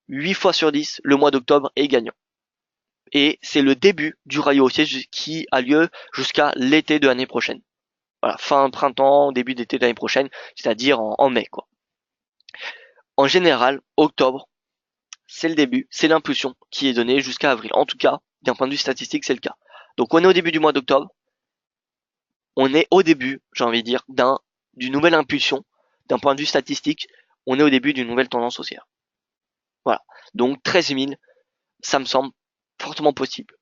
[SPEAKER 1] 8 fois sur 10, le mois d'octobre est gagnant. Et c'est le début du rail haussier qui a lieu jusqu'à l'été de l'année prochaine. Voilà, fin printemps, début d'été de l'année prochaine, c'est-à-dire en mai, quoi. En général, octobre, c'est le début, c'est l'impulsion qui est donnée jusqu'à avril. En tout cas, d'un point de vue statistique, c'est le cas. Donc on est au début du mois d'octobre, on est au début, j'ai envie de dire, d'une nouvelle impulsion, d'un point de vue statistique, on est au début d'une nouvelle tendance haussière. Voilà. Donc 13 000, ça me semble fortement possible.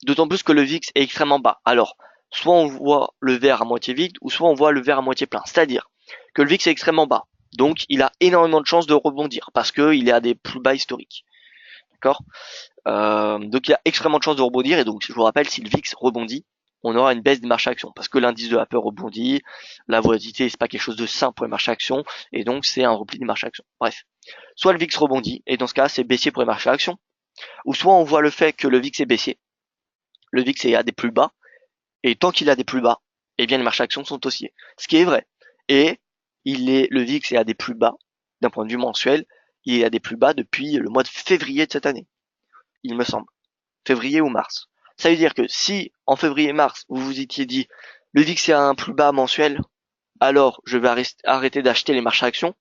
[SPEAKER 1] D'autant plus que le VIX est extrêmement bas. Alors, soit on voit le verre à moitié vide, ou soit on voit le verre à moitié plein. C'est-à-dire que le VIX est extrêmement bas. Donc il a énormément de chances de rebondir, parce qu'il est à des plus bas historiques. D'accord. Donc il a extrêmement de chances de rebondir, et donc je vous rappelle, si le VIX rebondit, on aura une baisse des marchés actions, parce que l'indice de la peur rebondit, la volatilité c'est pas quelque chose de sain pour les marchés actions, et donc c'est un repli des marchés actions. Bref, soit le VIX rebondit, et dans ce cas c'est baissier pour les marchés actions, ou soit on voit le fait que le VIX est baissier, le VIX est à des plus bas, et tant qu'il a des plus bas, eh bien les marchés actions sont haussiers, ce qui est vrai. Et le VIX est à des plus bas, d'un point de vue mensuel, il est à des plus bas depuis le mois de février de cette année, il me semble. Février ou mars. Ça veut dire que si en février-mars vous vous étiez dit le VIX est à un plus bas mensuel, alors je vais arrêter d'acheter les marchés actions,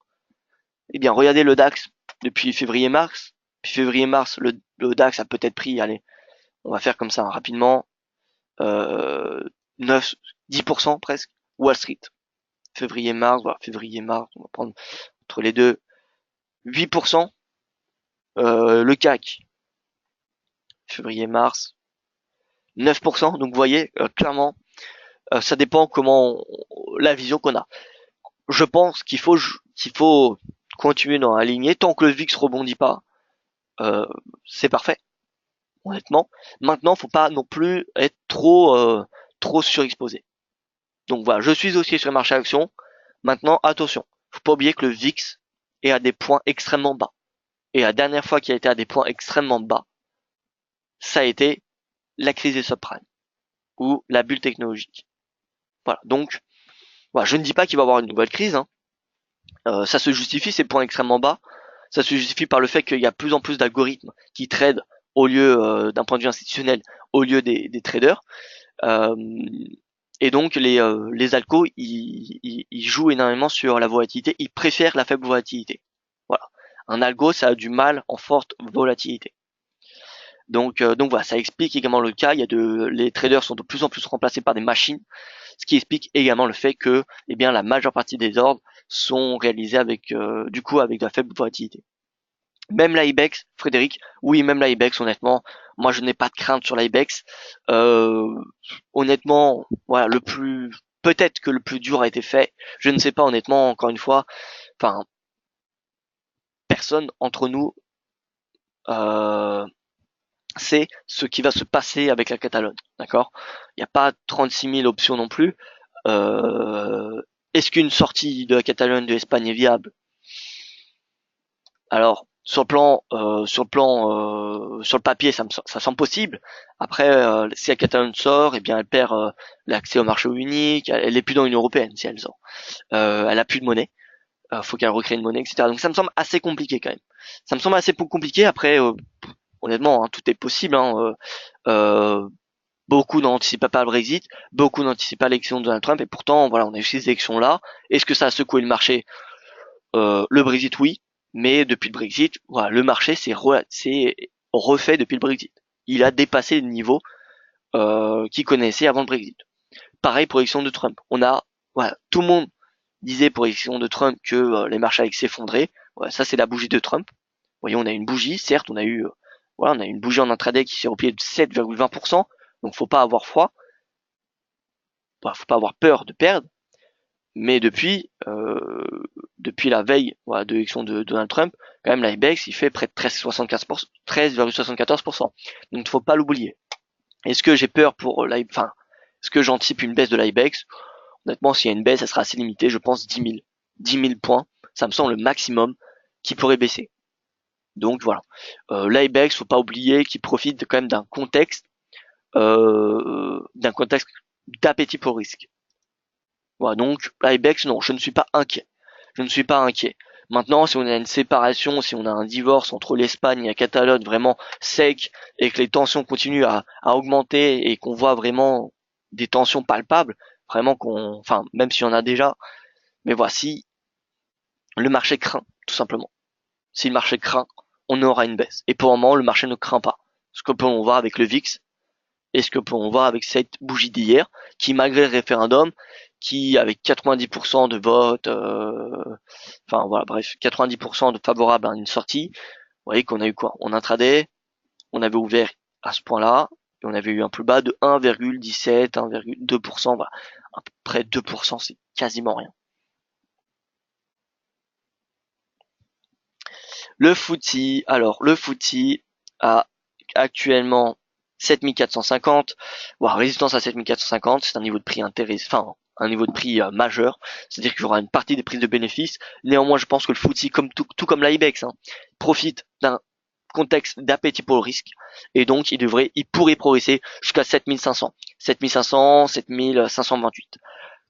[SPEAKER 1] eh bien regardez le DAX depuis février-mars. Puis février-mars, le DAX a peut-être pris, allez, on va faire comme ça rapidement, 9, 10% presque. Wall Street. Février-mars, voilà, février-mars, on va prendre entre les deux, 8%. Le CAC, février-mars, 9%. Donc vous voyez, clairement, ça dépend la vision qu'on a. Je pense qu'il faut continuer dans la lignée tant que le VIX rebondit pas. C'est parfait, honnêtement. Maintenant, faut pas non plus être trop surexposé. Donc voilà, je suis aussi sur le marché actions. Maintenant, attention, faut pas oublier que le VIX est à des points extrêmement bas. Et la dernière fois qu'il a été à des points extrêmement bas, ça a été la crise des subprimes ou la bulle technologique. Voilà, donc voilà, je ne dis pas qu'il va y avoir une nouvelle crise. Hein. Ça se justifie ces points extrêmement bas. Ça se justifie par le fait qu'il y a plus en plus d'algorithmes qui tradent au lieu d'un point de vue institutionnel, au lieu des traders. Et donc les alcos, ils jouent énormément sur la volatilité. Ils préfèrent la faible volatilité. Voilà. Un algo, ça a du mal en forte volatilité. Donc voilà, ça explique également le cas. Les traders sont de plus en plus remplacés par des machines, ce qui explique également le fait que, eh bien, la majeure partie des ordres sont réalisés avec de la faible volatilité. Même l'IBEX, Frédéric, oui, même l'IBEX, honnêtement, moi je n'ai pas de crainte sur l'IBEX. Euh, Honnêtement, voilà, peut-être que le plus dur a été fait. Je ne sais pas, honnêtement, encore une fois, enfin, personne entre nous euh, sait ce qui va se passer avec la Catalogne, d'accord? Il n'y a pas 36 000 options non plus. Euh, Est-ce qu'une sortie de la Catalogne de l'Espagne est viable? Alors, sur le papier, ça semble possible. Après, si la Catalogne sort, eh bien, elle perd l'accès au marché unique. Elle est plus dans l'Union européenne si elle sort. Elle a plus de monnaie. Faut qu'elle recrée une monnaie, etc. Donc ça me semble assez compliqué quand même. Ça me semble assez compliqué. Après, honnêtement, hein, tout est possible. Hein, euh, beaucoup n'anticipaient pas le Brexit, beaucoup n'anticipaient pas l'élection de Donald Trump, et pourtant, voilà, on a eu ces élections-là. Est-ce que ça a secoué le marché? Le Brexit, oui, mais depuis le Brexit, voilà, le marché s'est refait depuis le Brexit. Il a dépassé le niveau qu'il connaissait avant le Brexit. Pareil pour l'élection de Trump. Voilà, tout le monde disait pour l'élection de Trump que les marchés allaient s'effondrer. Voilà, ça c'est la bougie de Trump. Vous voyez, on a une bougie, certes, on a une bougie en intraday qui s'est repliée de 7,20%. Donc faut pas avoir froid, faut pas avoir peur de perdre. Mais depuis la veille, voilà, de l'élection de Donald Trump, quand même l'IBEX il fait près de 13,74%, 13,74%. Donc il faut pas l'oublier. Est-ce que j'ai peur pour enfin, est-ce que j'anticipe une baisse de l'IBEX? Honnêtement, s'il y a une baisse, elle sera assez limitée, je pense 10 000 points. Ça me semble le maximum qui pourrait baisser. Donc voilà. L'IBEX, faut pas oublier qu'il profite quand même d'un contexte d'appétit pour le risque. Voilà, donc l'IBEX, non, je ne suis pas inquiet. Je ne suis pas inquiet. Maintenant, si on a une séparation, si on a un divorce entre l'Espagne et la Catalogne vraiment sec et que les tensions continuent à augmenter et qu'on voit vraiment des tensions palpables, vraiment enfin, même s'il y en a déjà, mais voici, le marché craint, tout simplement. Si le marché craint, on aura une baisse. Et pour le moment, le marché ne craint pas. Ce que peut-on voir avec le VIX et ce que peut-on voir avec cette bougie d'hier, qui malgré le référendum, qui avec 90% de votes, enfin voilà, bref, 90% de favorables à une sortie, vous voyez qu'on a eu quoi? En intraday, on avait ouvert à ce point-là, et on avait eu un plus bas de 1,17, 1,2%, voilà. À peu près 2%, c'est quasiment rien. Le FTSE a actuellement 7450, voire résistance à 7450, c'est un niveau de prix intéressant, enfin, un niveau de prix majeur, c'est-à-dire qu'il y aura une partie des prises de bénéfices. Néanmoins, je pense que le FTSE, comme tout comme l'IBEX, hein, profite d'un contexte d'appétit pour le risque, et donc il pourrait progresser jusqu'à 7500, 7500, 7528.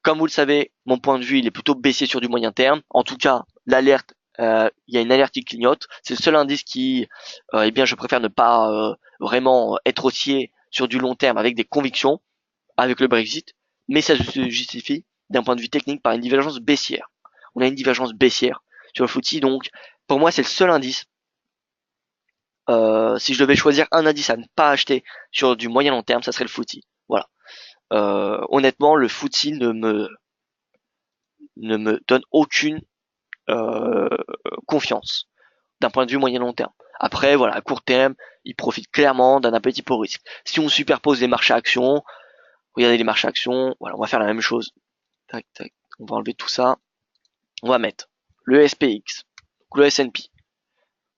[SPEAKER 1] Comme vous le savez, mon point de vue, il est plutôt baissier sur du moyen terme. En tout cas, il y a une alerte qui clignote. C'est le seul indice qui, eh bien, je préfère ne pas vraiment être haussier sur du long terme avec des convictions, avec le Brexit, mais ça se justifie d'un point de vue technique par une divergence baissière. On a une divergence baissière sur le FTSE, donc pour moi, c'est le seul indice. Si je devais choisir un indice à ne pas acheter sur du moyen long terme, ça serait le FTSE. Voilà. Honnêtement, le FTSE ne me donne aucune euh, confiance d'un point de vue moyen long terme. Après, voilà, à court terme, il profite clairement d'un appétit pour risque. Si on superpose les marchés actions, regardez les marchés actions, voilà, on va faire la même chose. Tac, tac, on va enlever tout ça. On va mettre le SPX, donc le S&P.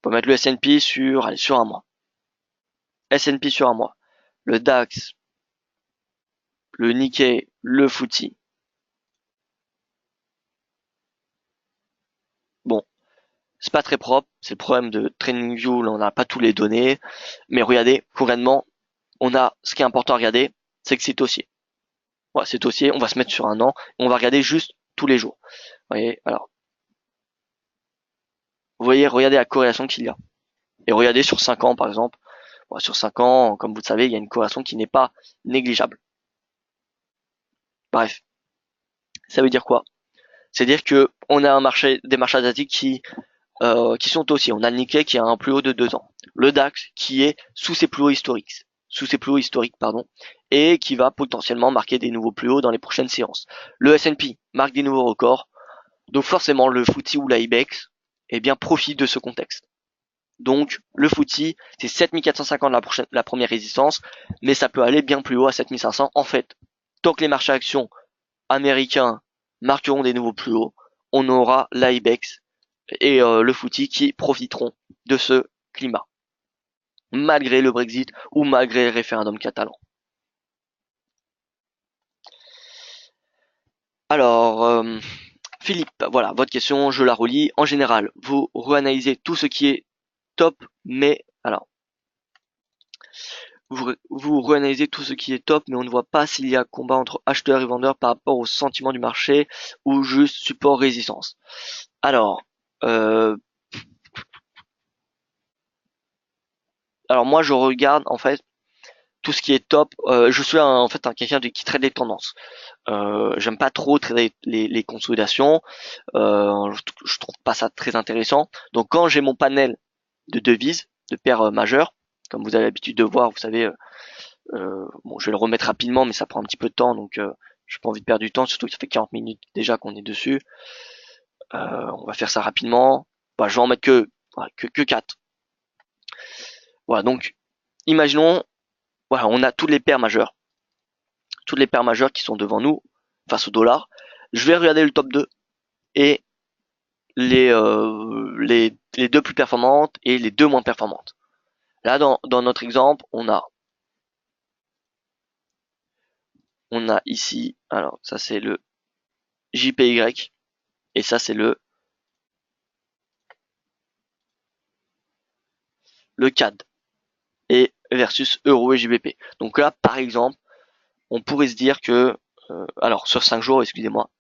[SPEAKER 1] On va mettre le S&P sur un mois. S&P sur un mois. Le DAX, le Nikkei, le FTSE. Bon, c'est pas très propre, c'est le problème de TradingView, là on n'a pas tous les données, mais regardez, concrètement, ce qui est important à regarder, c'est que c'est haussier. Voilà, c'est haussier, on va se mettre sur un an, et on va regarder juste tous les jours. Vous voyez, alors, vous voyez, regardez la corrélation qu'il y a. Et regardez sur 5 ans, par exemple. Bon, sur 5 ans, comme vous le savez, il y a une corrélation qui n'est pas négligeable. Bref, ça veut dire quoi? C'est-à-dire que on a des marchés asiatiques qui sont haussiers. On a le Nikkei qui a un plus haut de 2 ans. Le DAX qui est sous ses plus hauts historiques, pardon, et qui va potentiellement marquer des nouveaux plus hauts dans les prochaines séances. Le S&P marque des nouveaux records, donc forcément le FTSE ou l'IBEX, eh bien, profite de ce contexte. Donc le FTSE, c'est 7450 la première résistance, mais ça peut aller bien plus haut à 7500. En fait, tant que les marchés actions américains marqueront des nouveaux plus hauts, on aura l'IBEX et le FTSE qui profiteront de ce climat, malgré le Brexit ou malgré le référendum catalan. Alors, Philippe, voilà, votre question, je la relis. En général, vous réanalysez tout ce qui est top, mais alors, vous réanalysez tout ce qui est top, mais on ne voit pas s'il y a combat entre acheteurs et vendeurs par rapport au sentiment du marché ou juste support résistance. Alors, euh, alors moi je regarde en fait tout ce qui est top. Je suis en fait quelqu'un qui traite des tendances. J'aime pas trop traiter les consolidations. Je trouve pas ça très intéressant. Donc quand j'ai mon panel de devises, de paires majeures, comme vous avez l'habitude de voir, vous savez, bon, je vais le remettre rapidement, mais ça prend un petit peu de temps, donc j'ai pas envie de perdre du temps, surtout que ça fait 40 minutes déjà qu'on est dessus. On va faire ça rapidement. Bah, je vais en mettre voilà, que 4. Voilà, donc imaginons, voilà, on a toutes les paires majeures qui sont devant nous face au dollar. Je vais regarder le top 2 et les deux plus performantes et les deux moins performantes. Là, dans notre exemple, on a ici, alors ça c'est le JPY et ça c'est le CAD et versus euro et JBP. Donc là, par exemple, on pourrait se dire que, alors sur 5 jours, excusez-moi,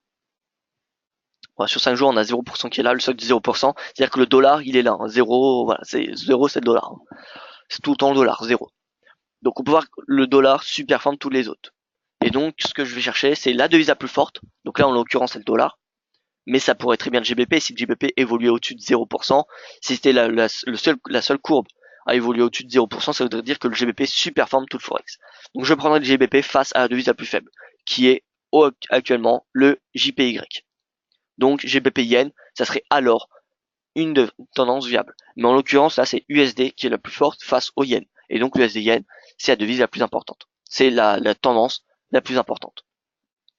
[SPEAKER 1] voilà, sur 5 jours, on a 0% qui est là, le socle de 0%, c'est-à-dire que le dollar, il est là, hein, 0, voilà, c'est 0, c'est le dollar. Hein. C'est tout le temps le dollar, 0. Donc on peut voir que le dollar superforme tous les autres. Et donc ce que je vais chercher, c'est la devise la plus forte. Donc là, en l'occurrence, c'est le dollar. Mais ça pourrait très bien le GBP si le GBP évoluait au-dessus de 0%. Si c'était la seule courbe à évoluer au-dessus de 0%, ça voudrait dire que le GBP superforme tout le Forex. Donc je prendrai le GBP face à la devise la plus faible, qui est actuellement le JPY. Donc GBP Yen, ça serait alors une tendance viable. Mais en l'occurrence, là, c'est USD qui est la plus forte face au Yen. Et donc l'USD Yen, c'est la devise la plus importante. C'est la tendance la plus importante.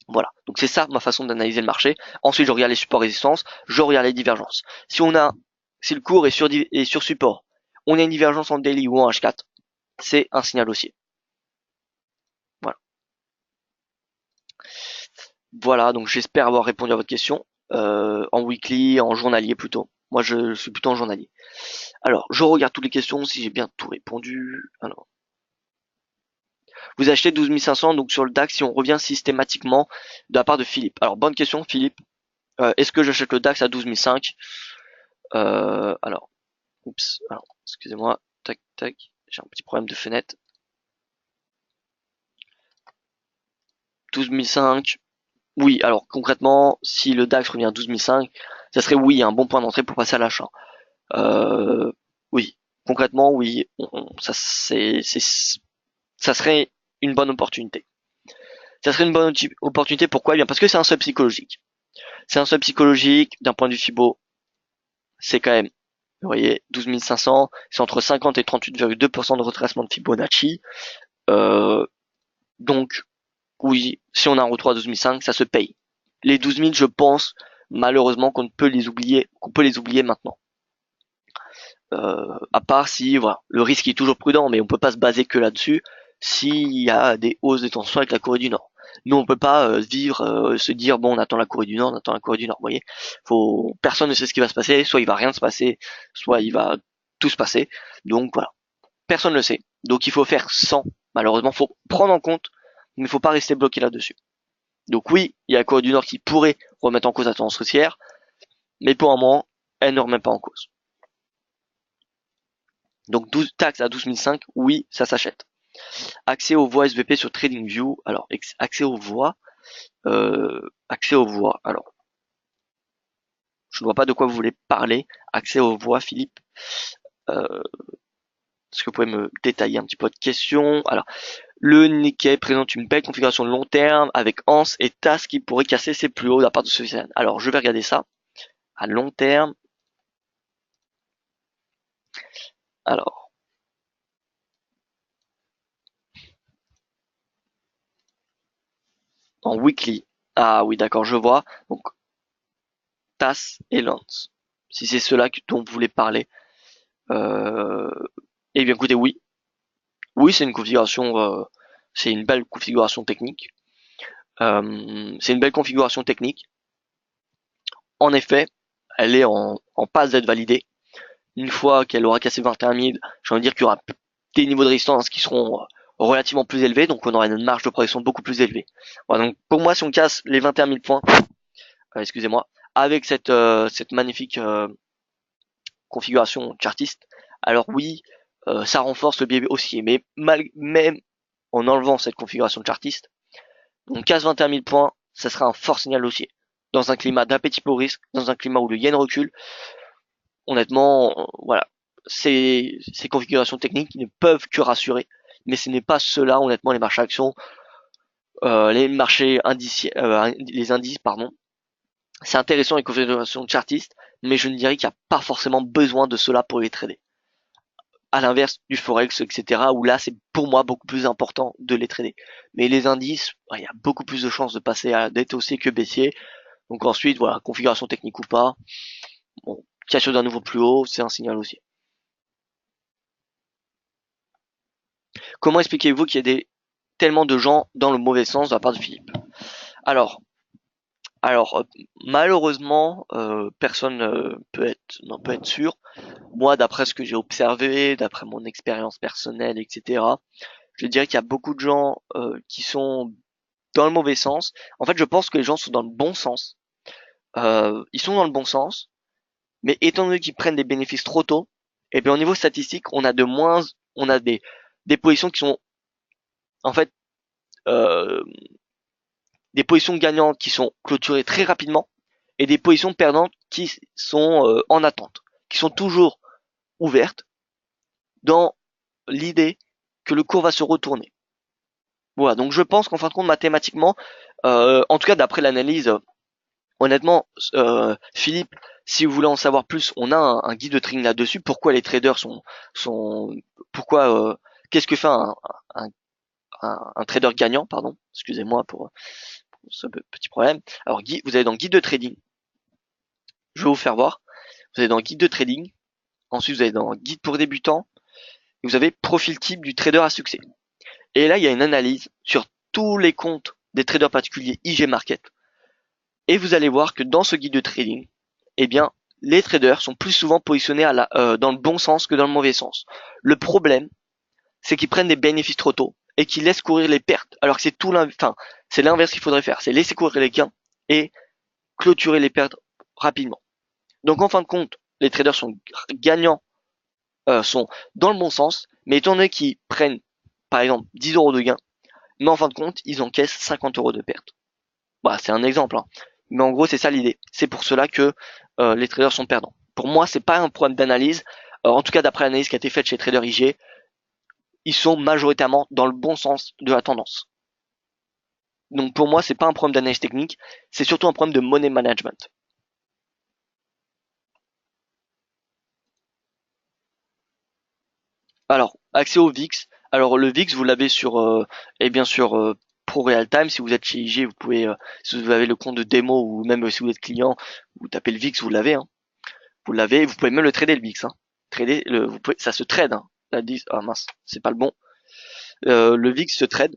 [SPEAKER 1] Voilà. Donc c'est ça ma façon d'analyser le marché. Ensuite, je regarde les supports résistances, je regarde les divergences. Si le cours est sur support, on a une divergence en daily ou en H4, c'est un signal haussier. Voilà. Voilà. Donc j'espère avoir répondu à votre question. En weekly, en journalier plutôt. Moi, je suis plutôt en journalier. Alors, je regarde toutes les questions si j'ai bien tout répondu. Alors, vous achetez 12 500 donc sur le DAX si on revient systématiquement de la part de Philippe. Alors, bonne question, Philippe. Est-ce que j'achète le DAX à 12 500 alors, oups, alors, excusez-moi, tac, tac, j'ai un petit problème de fenêtre. 12 500, oui, alors concrètement, si le DAX revient à 12 500, ça serait oui un bon point d'entrée pour passer à l'achat. Oui, concrètement, oui, ça serait une bonne opportunité. Ça serait une bonne opportunité, pourquoi? Eh bien parce que c'est un seuil psychologique. C'est un seuil psychologique, d'un point de vue FIBO, c'est quand même, vous voyez, 12 500, c'est entre 50 et 38,2% de retracement de Fibonacci. Euh, donc, oui, si on a un retour à 12 500, ça se paye. Les 12 000, je pense, malheureusement, qu'on peut les oublier maintenant. À part si, voilà, le risque est toujours prudent, mais on peut pas se baser que là-dessus s'il y a des hausses de tension avec la Corée du Nord. Nous, on peut pas se dire bon, on attend la Corée du Nord, on attend la Corée du Nord. Vous voyez, personne ne sait ce qui va se passer. Soit il va rien se passer, soit il va tout se passer. Donc voilà, personne ne le sait. Donc il faut faire sans. Malheureusement, faut prendre en compte, mais il faut pas rester bloqué là-dessus. Donc oui, il y a la Corée du Nord qui pourrait remettre en cause la tendance haussière, mais pour un moment, elle ne remet pas en cause. Donc 12 taxes à 12 500, oui, ça s'achète. Accès aux voix SVP sur TradingView. Alors, accès aux voix. Alors, je ne vois pas de quoi vous voulez parler. Accès aux voix, Philippe. Est-ce que vous pouvez me détailler un petit peu votre question? Alors, le Nikkei présente une belle configuration de long terme avec Hans et TAS qui pourraient casser ses plus hauts de la part de Sofiane. Alors, je vais regarder ça à long terme. Alors, en weekly. Ah oui, d'accord, je vois. Donc, TAS et Lance. Si c'est cela dont vous voulez parler. Euh, eh bien, écoutez, oui. Oui, c'est une belle configuration technique. C'est une belle configuration technique. En effet, elle est en passe d'être validée. Une fois qu'elle aura cassé 21 000, j'ai envie de dire qu'il y aura des niveaux de résistance qui seront relativement plus élevés, donc on aura une marge de progression beaucoup plus élevée. Voilà, donc pour moi, si on casse les 21 000 points, excusez-moi, avec cette magnifique configuration chartiste, alors oui, ça renforce le biais haussier, mais même en enlevant cette configuration chartiste, on casse 21 000 points, ça sera un fort signal haussier. Dans un climat d'appétit pour risque, dans un climat où le yen recule, honnêtement, voilà, ces configurations techniques ne peuvent que rassurer, mais ce n'est pas cela, honnêtement, les marchés actions, les marchés les indices, pardon. C'est intéressant les configurations chartistes, mais je ne dirais qu'il n'y a pas forcément besoin de cela pour les trader. À l'inverse du forex, etc., où là, c'est pour moi beaucoup plus important de les trader. Mais les indices, il y a beaucoup plus de chances de passer d'être haussier que baissier. Donc ensuite, voilà, configuration technique ou pas, bon, cassure d'un nouveau plus haut, c'est un signal haussier. Comment expliquez-vous qu'il y ait tellement de gens dans le mauvais sens de la part de Philippe? Alors, alors malheureusement, personne n'en peut être sûr. Moi, d'après ce que j'ai observé, d'après mon expérience personnelle, etc., je dirais qu'il y a beaucoup de gens qui sont dans le mauvais sens. En fait, je pense que les gens sont dans le bon sens. Ils sont dans le bon sens, mais étant donné qu'ils prennent des bénéfices trop tôt, et bien au niveau statistique, on a des positions qui sont en fait euh, des positions gagnantes qui sont clôturées très rapidement et des positions perdantes qui sont en attente, qui sont toujours ouvertes dans l'idée que le cours va se retourner. Voilà, donc je pense qu'en fin de compte, mathématiquement, en tout cas d'après l'analyse, honnêtement, Philippe, si vous voulez en savoir plus, on a un guide de trading là-dessus. Pourquoi les traders sont, pourquoi, qu'est-ce que fait un, un trader gagnant, pardon, excusez-moi pour ce petit problème. Alors, vous allez dans guide de trading. Je vais vous faire voir. Vous allez dans guide de trading. Ensuite, vous allez dans guide pour débutants. Et vous avez profil type du trader à succès. Et là, il y a une analyse sur tous les comptes des traders particuliers IG Market. Et vous allez voir que dans ce guide de trading, eh bien, les traders sont plus souvent positionnés dans le bon sens que dans le mauvais sens. Le problème, c'est qu'ils prennent des bénéfices trop tôt et qu'ils laissent courir les pertes. Alors que c'est l'inverse qu'il faudrait faire. C'est laisser courir les gains et clôturer les pertes rapidement. Donc en fin de compte, les traders sont gagnants, sont dans le bon sens, mais étant donné qu'ils prennent, par exemple, 10 euros de gain, mais en fin de compte, ils encaissent 50 euros de perte. Bah, c'est un exemple, hein. Mais en gros, c'est ça l'idée. C'est pour cela que les traders sont perdants. Pour moi, c'est pas un problème d'analyse. En tout cas, d'après l'analyse qui a été faite chez Trader IG, ils sont majoritairement dans le bon sens de la tendance. Donc pour moi, c'est pas un problème d'analyse technique, c'est surtout un problème de money management. Alors, accès au VIX. Alors le VIX, vous l'avez sur, et bien sûr, Pro Real Time. Si vous êtes chez IG, vous pouvez, si vous avez le compte de démo ou même si vous êtes client, vous tapez le VIX, vous l'avez. Hein. Vous l'avez. Vous pouvez même le trader le VIX. Hein. Ça se trade. Hein. Ah mince, c'est pas le bon. Le VIX se trade.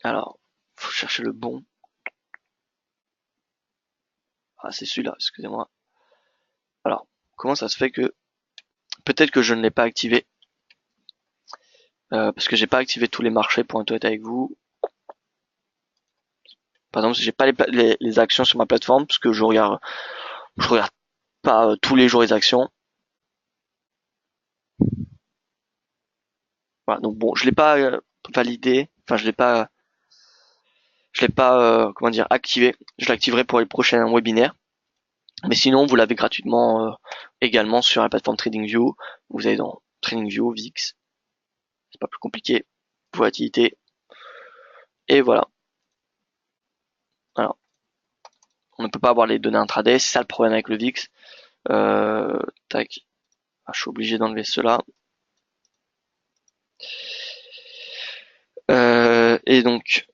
[SPEAKER 1] Alors, faut chercher le bon. Ah, c'est celui-là. Excusez-moi. Alors, comment ça se fait que peut-être que je ne l'ai pas activé parce que j'ai pas activé tous les marchés pour être honnête avec vous. Par exemple, si j'ai pas les actions sur ma plateforme parce que je regarde pas tous les jours les actions. Voilà, donc bon, je l'ai pas validé, enfin je l'ai pas comment dire activé. Je l'activerai pour les prochains webinaires. Mais sinon, vous l'avez gratuitement également sur la plateforme TradingView. Vous allez dans TradingView, VIX, c'est pas plus compliqué. Volatilité et voilà. Alors, on ne peut pas avoir les données intraday, c'est ça le problème avec le VIX. Tac. Ah, je suis obligé d'enlever cela. Et donc,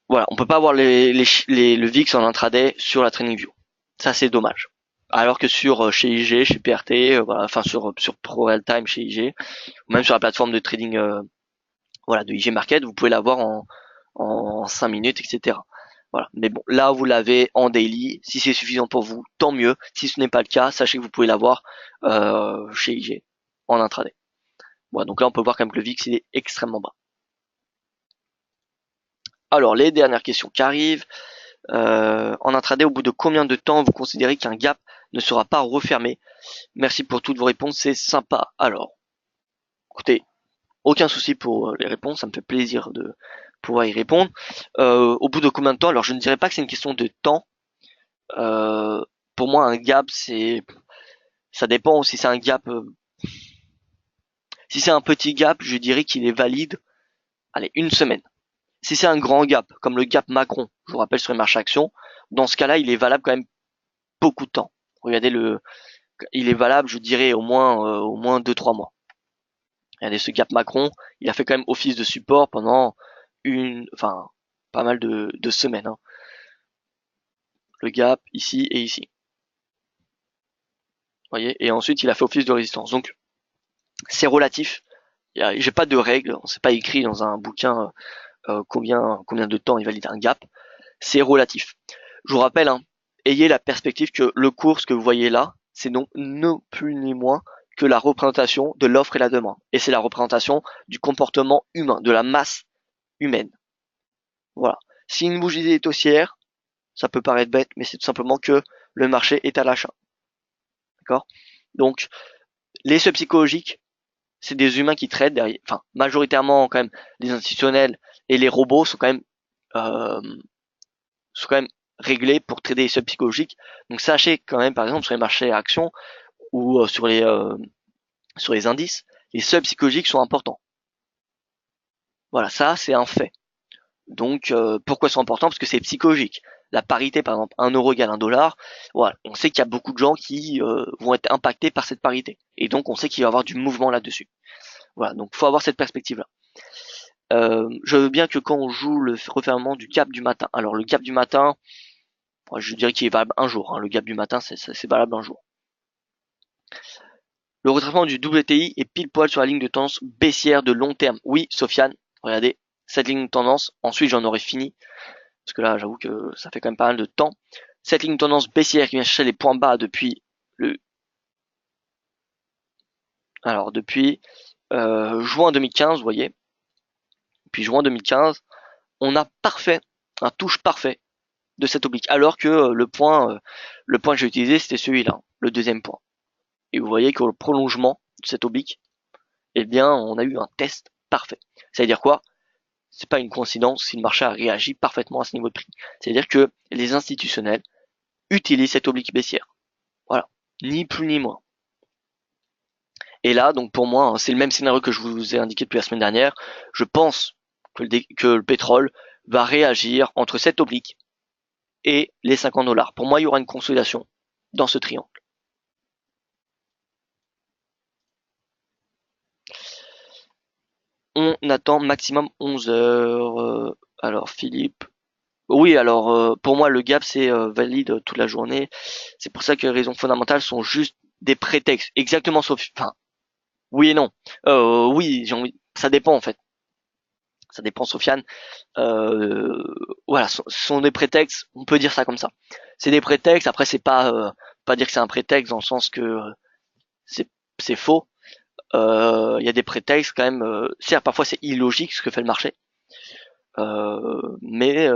[SPEAKER 1] voilà, on peut pas avoir le VIX en intraday sur la TradingView. Ça, c'est dommage. Alors que sur chez IG, chez PRT, voilà, enfin sur Pro Real Time chez IG, ou même sur la plateforme de trading, voilà, de IG Market, vous pouvez l'avoir en 5 minutes, etc. Voilà. Mais bon, là, vous l'avez en daily. Si c'est suffisant pour vous, tant mieux. Si ce n'est pas le cas, sachez que vous pouvez l'avoir chez IG en intraday. Voilà, donc là, on peut voir quand même que le VIX, il est extrêmement bas. Alors, les dernières questions qui arrivent. En intraday, au bout de combien de temps vous considérez qu'un gap ne sera pas refermé? Merci pour toutes vos réponses, c'est sympa. Alors, écoutez, aucun souci pour les réponses, ça me fait plaisir de pouvoir y répondre. Au bout de combien de temps? Alors, je ne dirais pas que c'est une question de temps. Pour moi, un gap, ça dépend si c'est un gap. Si c'est un petit gap, je dirais qu'il est valide. Allez, une semaine. Si c'est un grand gap, comme le gap Macron, je vous rappelle sur les marchés actions, dans ce cas-là, il est valable quand même beaucoup de temps. Regardez il est valable, je dirais au moins 2-3 mois. Regardez ce gap Macron, il a fait quand même office de support pendant pas mal de semaines. Hein. Le gap ici et ici. Vous voyez, et ensuite il a fait office de résistance. Donc c'est relatif. J'ai pas de règles, c'est pas écrit dans un bouquin combien de temps il valide un gap. C'est relatif. Je vous rappelle, hein, ayez la perspective que le cours, ce que vous voyez là, c'est non plus ni moins que la représentation de l'offre et la demande. Et c'est la représentation du comportement humain, de la masse humaine. Voilà. Si une bougie est haussière, ça peut paraître bête, mais c'est tout simplement que le marché est à l'achat. D'accord? Donc, les seuils psychologiques, c'est des humains qui traitent derrière, enfin, majoritairement, quand même, les institutionnels et les robots euh, sont quand même réglés pour trader les seuils psychologiques. Donc, sachez quand même, par exemple, sur les marchés à actions ou sur les indices, les seuils psychologiques sont importants. Voilà, ça, c'est un fait. Donc, pourquoi c'est important? Parce que c'est psychologique. La parité, par exemple, 1 euro égale 1 dollar, voilà, on sait qu'il y a beaucoup de gens qui vont être impactés par cette parité. Et donc, on sait qu'il va y avoir du mouvement là-dessus. Voilà, donc faut avoir cette perspective-là. Je veux bien que quand on joue le refermement du gap du matin, alors le gap du matin, je dirais qu'il est valable un jour. Hein. Le gap du matin, c'est valable un jour. Le retraitement du WTI est pile poil sur la ligne de tendance baissière de long terme. Oui, Sofiane, regardez, cette ligne de tendance, ensuite j'en aurai fini, parce que là j'avoue que ça fait quand même pas mal de temps. Cette ligne de tendance baissière qui vient chercher les points bas depuis juin 2015, vous voyez, puis juin 2015, on a un touche parfait de cette oblique, alors que le point que j'ai utilisé c'était celui-là, le deuxième point. Et vous voyez que le prolongement de cette oblique, eh bien, on a eu un test parfait. Ça veut dire quoi? C'est pas une coïncidence si le marché a réagi parfaitement à ce niveau de prix. C'est-à-dire que les institutionnels utilisent cette oblique baissière. Voilà. Ni plus ni moins. Et là, donc pour moi, hein, c'est le même scénario que je vous ai indiqué depuis la semaine dernière. Je pense que le pétrole va réagir entre cette oblique et les 50 dollars. Pour moi, il y aura une consolidation dans ce triangle. On attend maximum 11 heures. Alors Philippe. Oui, alors pour moi le gap c'est valide toute la journée. C'est pour ça que les raisons fondamentales sont juste des prétextes. Exactement sauf. Enfin, oui et non. Oui, ça dépend en fait. Ça dépend, Sofiane. Euh, voilà, ce sont des prétextes. On peut dire ça comme ça. C'est des prétextes. Après, c'est pas dire que c'est un prétexte dans le sens que c'est c'est faux. Il y a des prétextes quand même. Certes, parfois c'est illogique ce que fait le marché, mais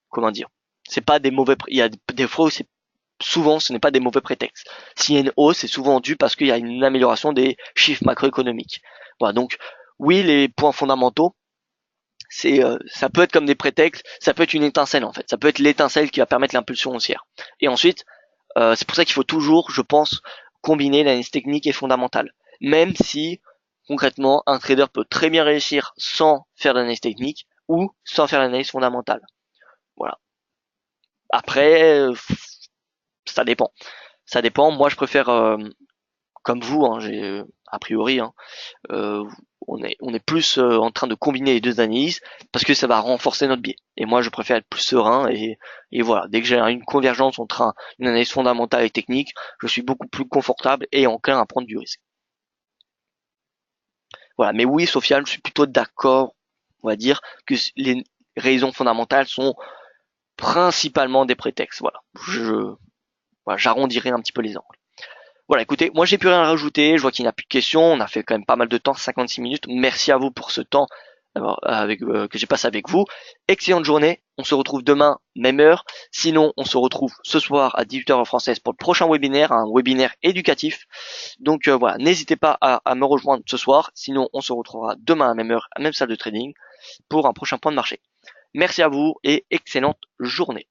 [SPEAKER 1] comment dire, c'est pas des mauvais. Il y a des fois où c'est souvent ce n'est pas des mauvais prétextes. S'il y a une hausse, c'est souvent dû parce qu'il y a une amélioration des chiffres macroéconomiques. Voilà, donc oui, les points fondamentaux, ça peut être comme des prétextes, ça peut être une étincelle en fait, ça peut être l'étincelle qui va permettre l'impulsion haussière. Et ensuite, c'est pour ça qu'il faut toujours, je pense, combiner l'analyse technique et fondamentale. Même si concrètement, un trader peut très bien réussir sans faire d'analyse technique ou sans faire l'analyse fondamentale. Voilà. Après, ça dépend. Ça dépend. Moi, je préfère, comme vous, hein, j'ai a priori, hein, euh, on est plus en train de combiner les deux analyses parce que ça va renforcer notre biais. Et moi, je préfère être plus serein et voilà. Dès que j'ai une convergence entre une analyse fondamentale et technique, je suis beaucoup plus confortable et enclin à prendre du risque. Voilà. Mais oui, Sofiane, je suis plutôt d'accord, on va dire, que les raisons fondamentales sont principalement des prétextes. Voilà. Voilà, j'arrondirai un petit peu les angles. Voilà, écoutez, moi j'ai plus rien à rajouter, je vois qu'il n'y a plus de questions, on a fait quand même pas mal de temps, 56 minutes. Merci à vous pour ce temps que j'ai passé avec vous. Excellente journée, on se retrouve demain, même heure. Sinon, on se retrouve ce soir à 18h en française pour le prochain webinaire, un webinaire éducatif. Donc voilà, n'hésitez pas à me rejoindre ce soir, sinon on se retrouvera demain à même heure, à même salle de trading pour un prochain point de marché. Merci à vous et excellente journée.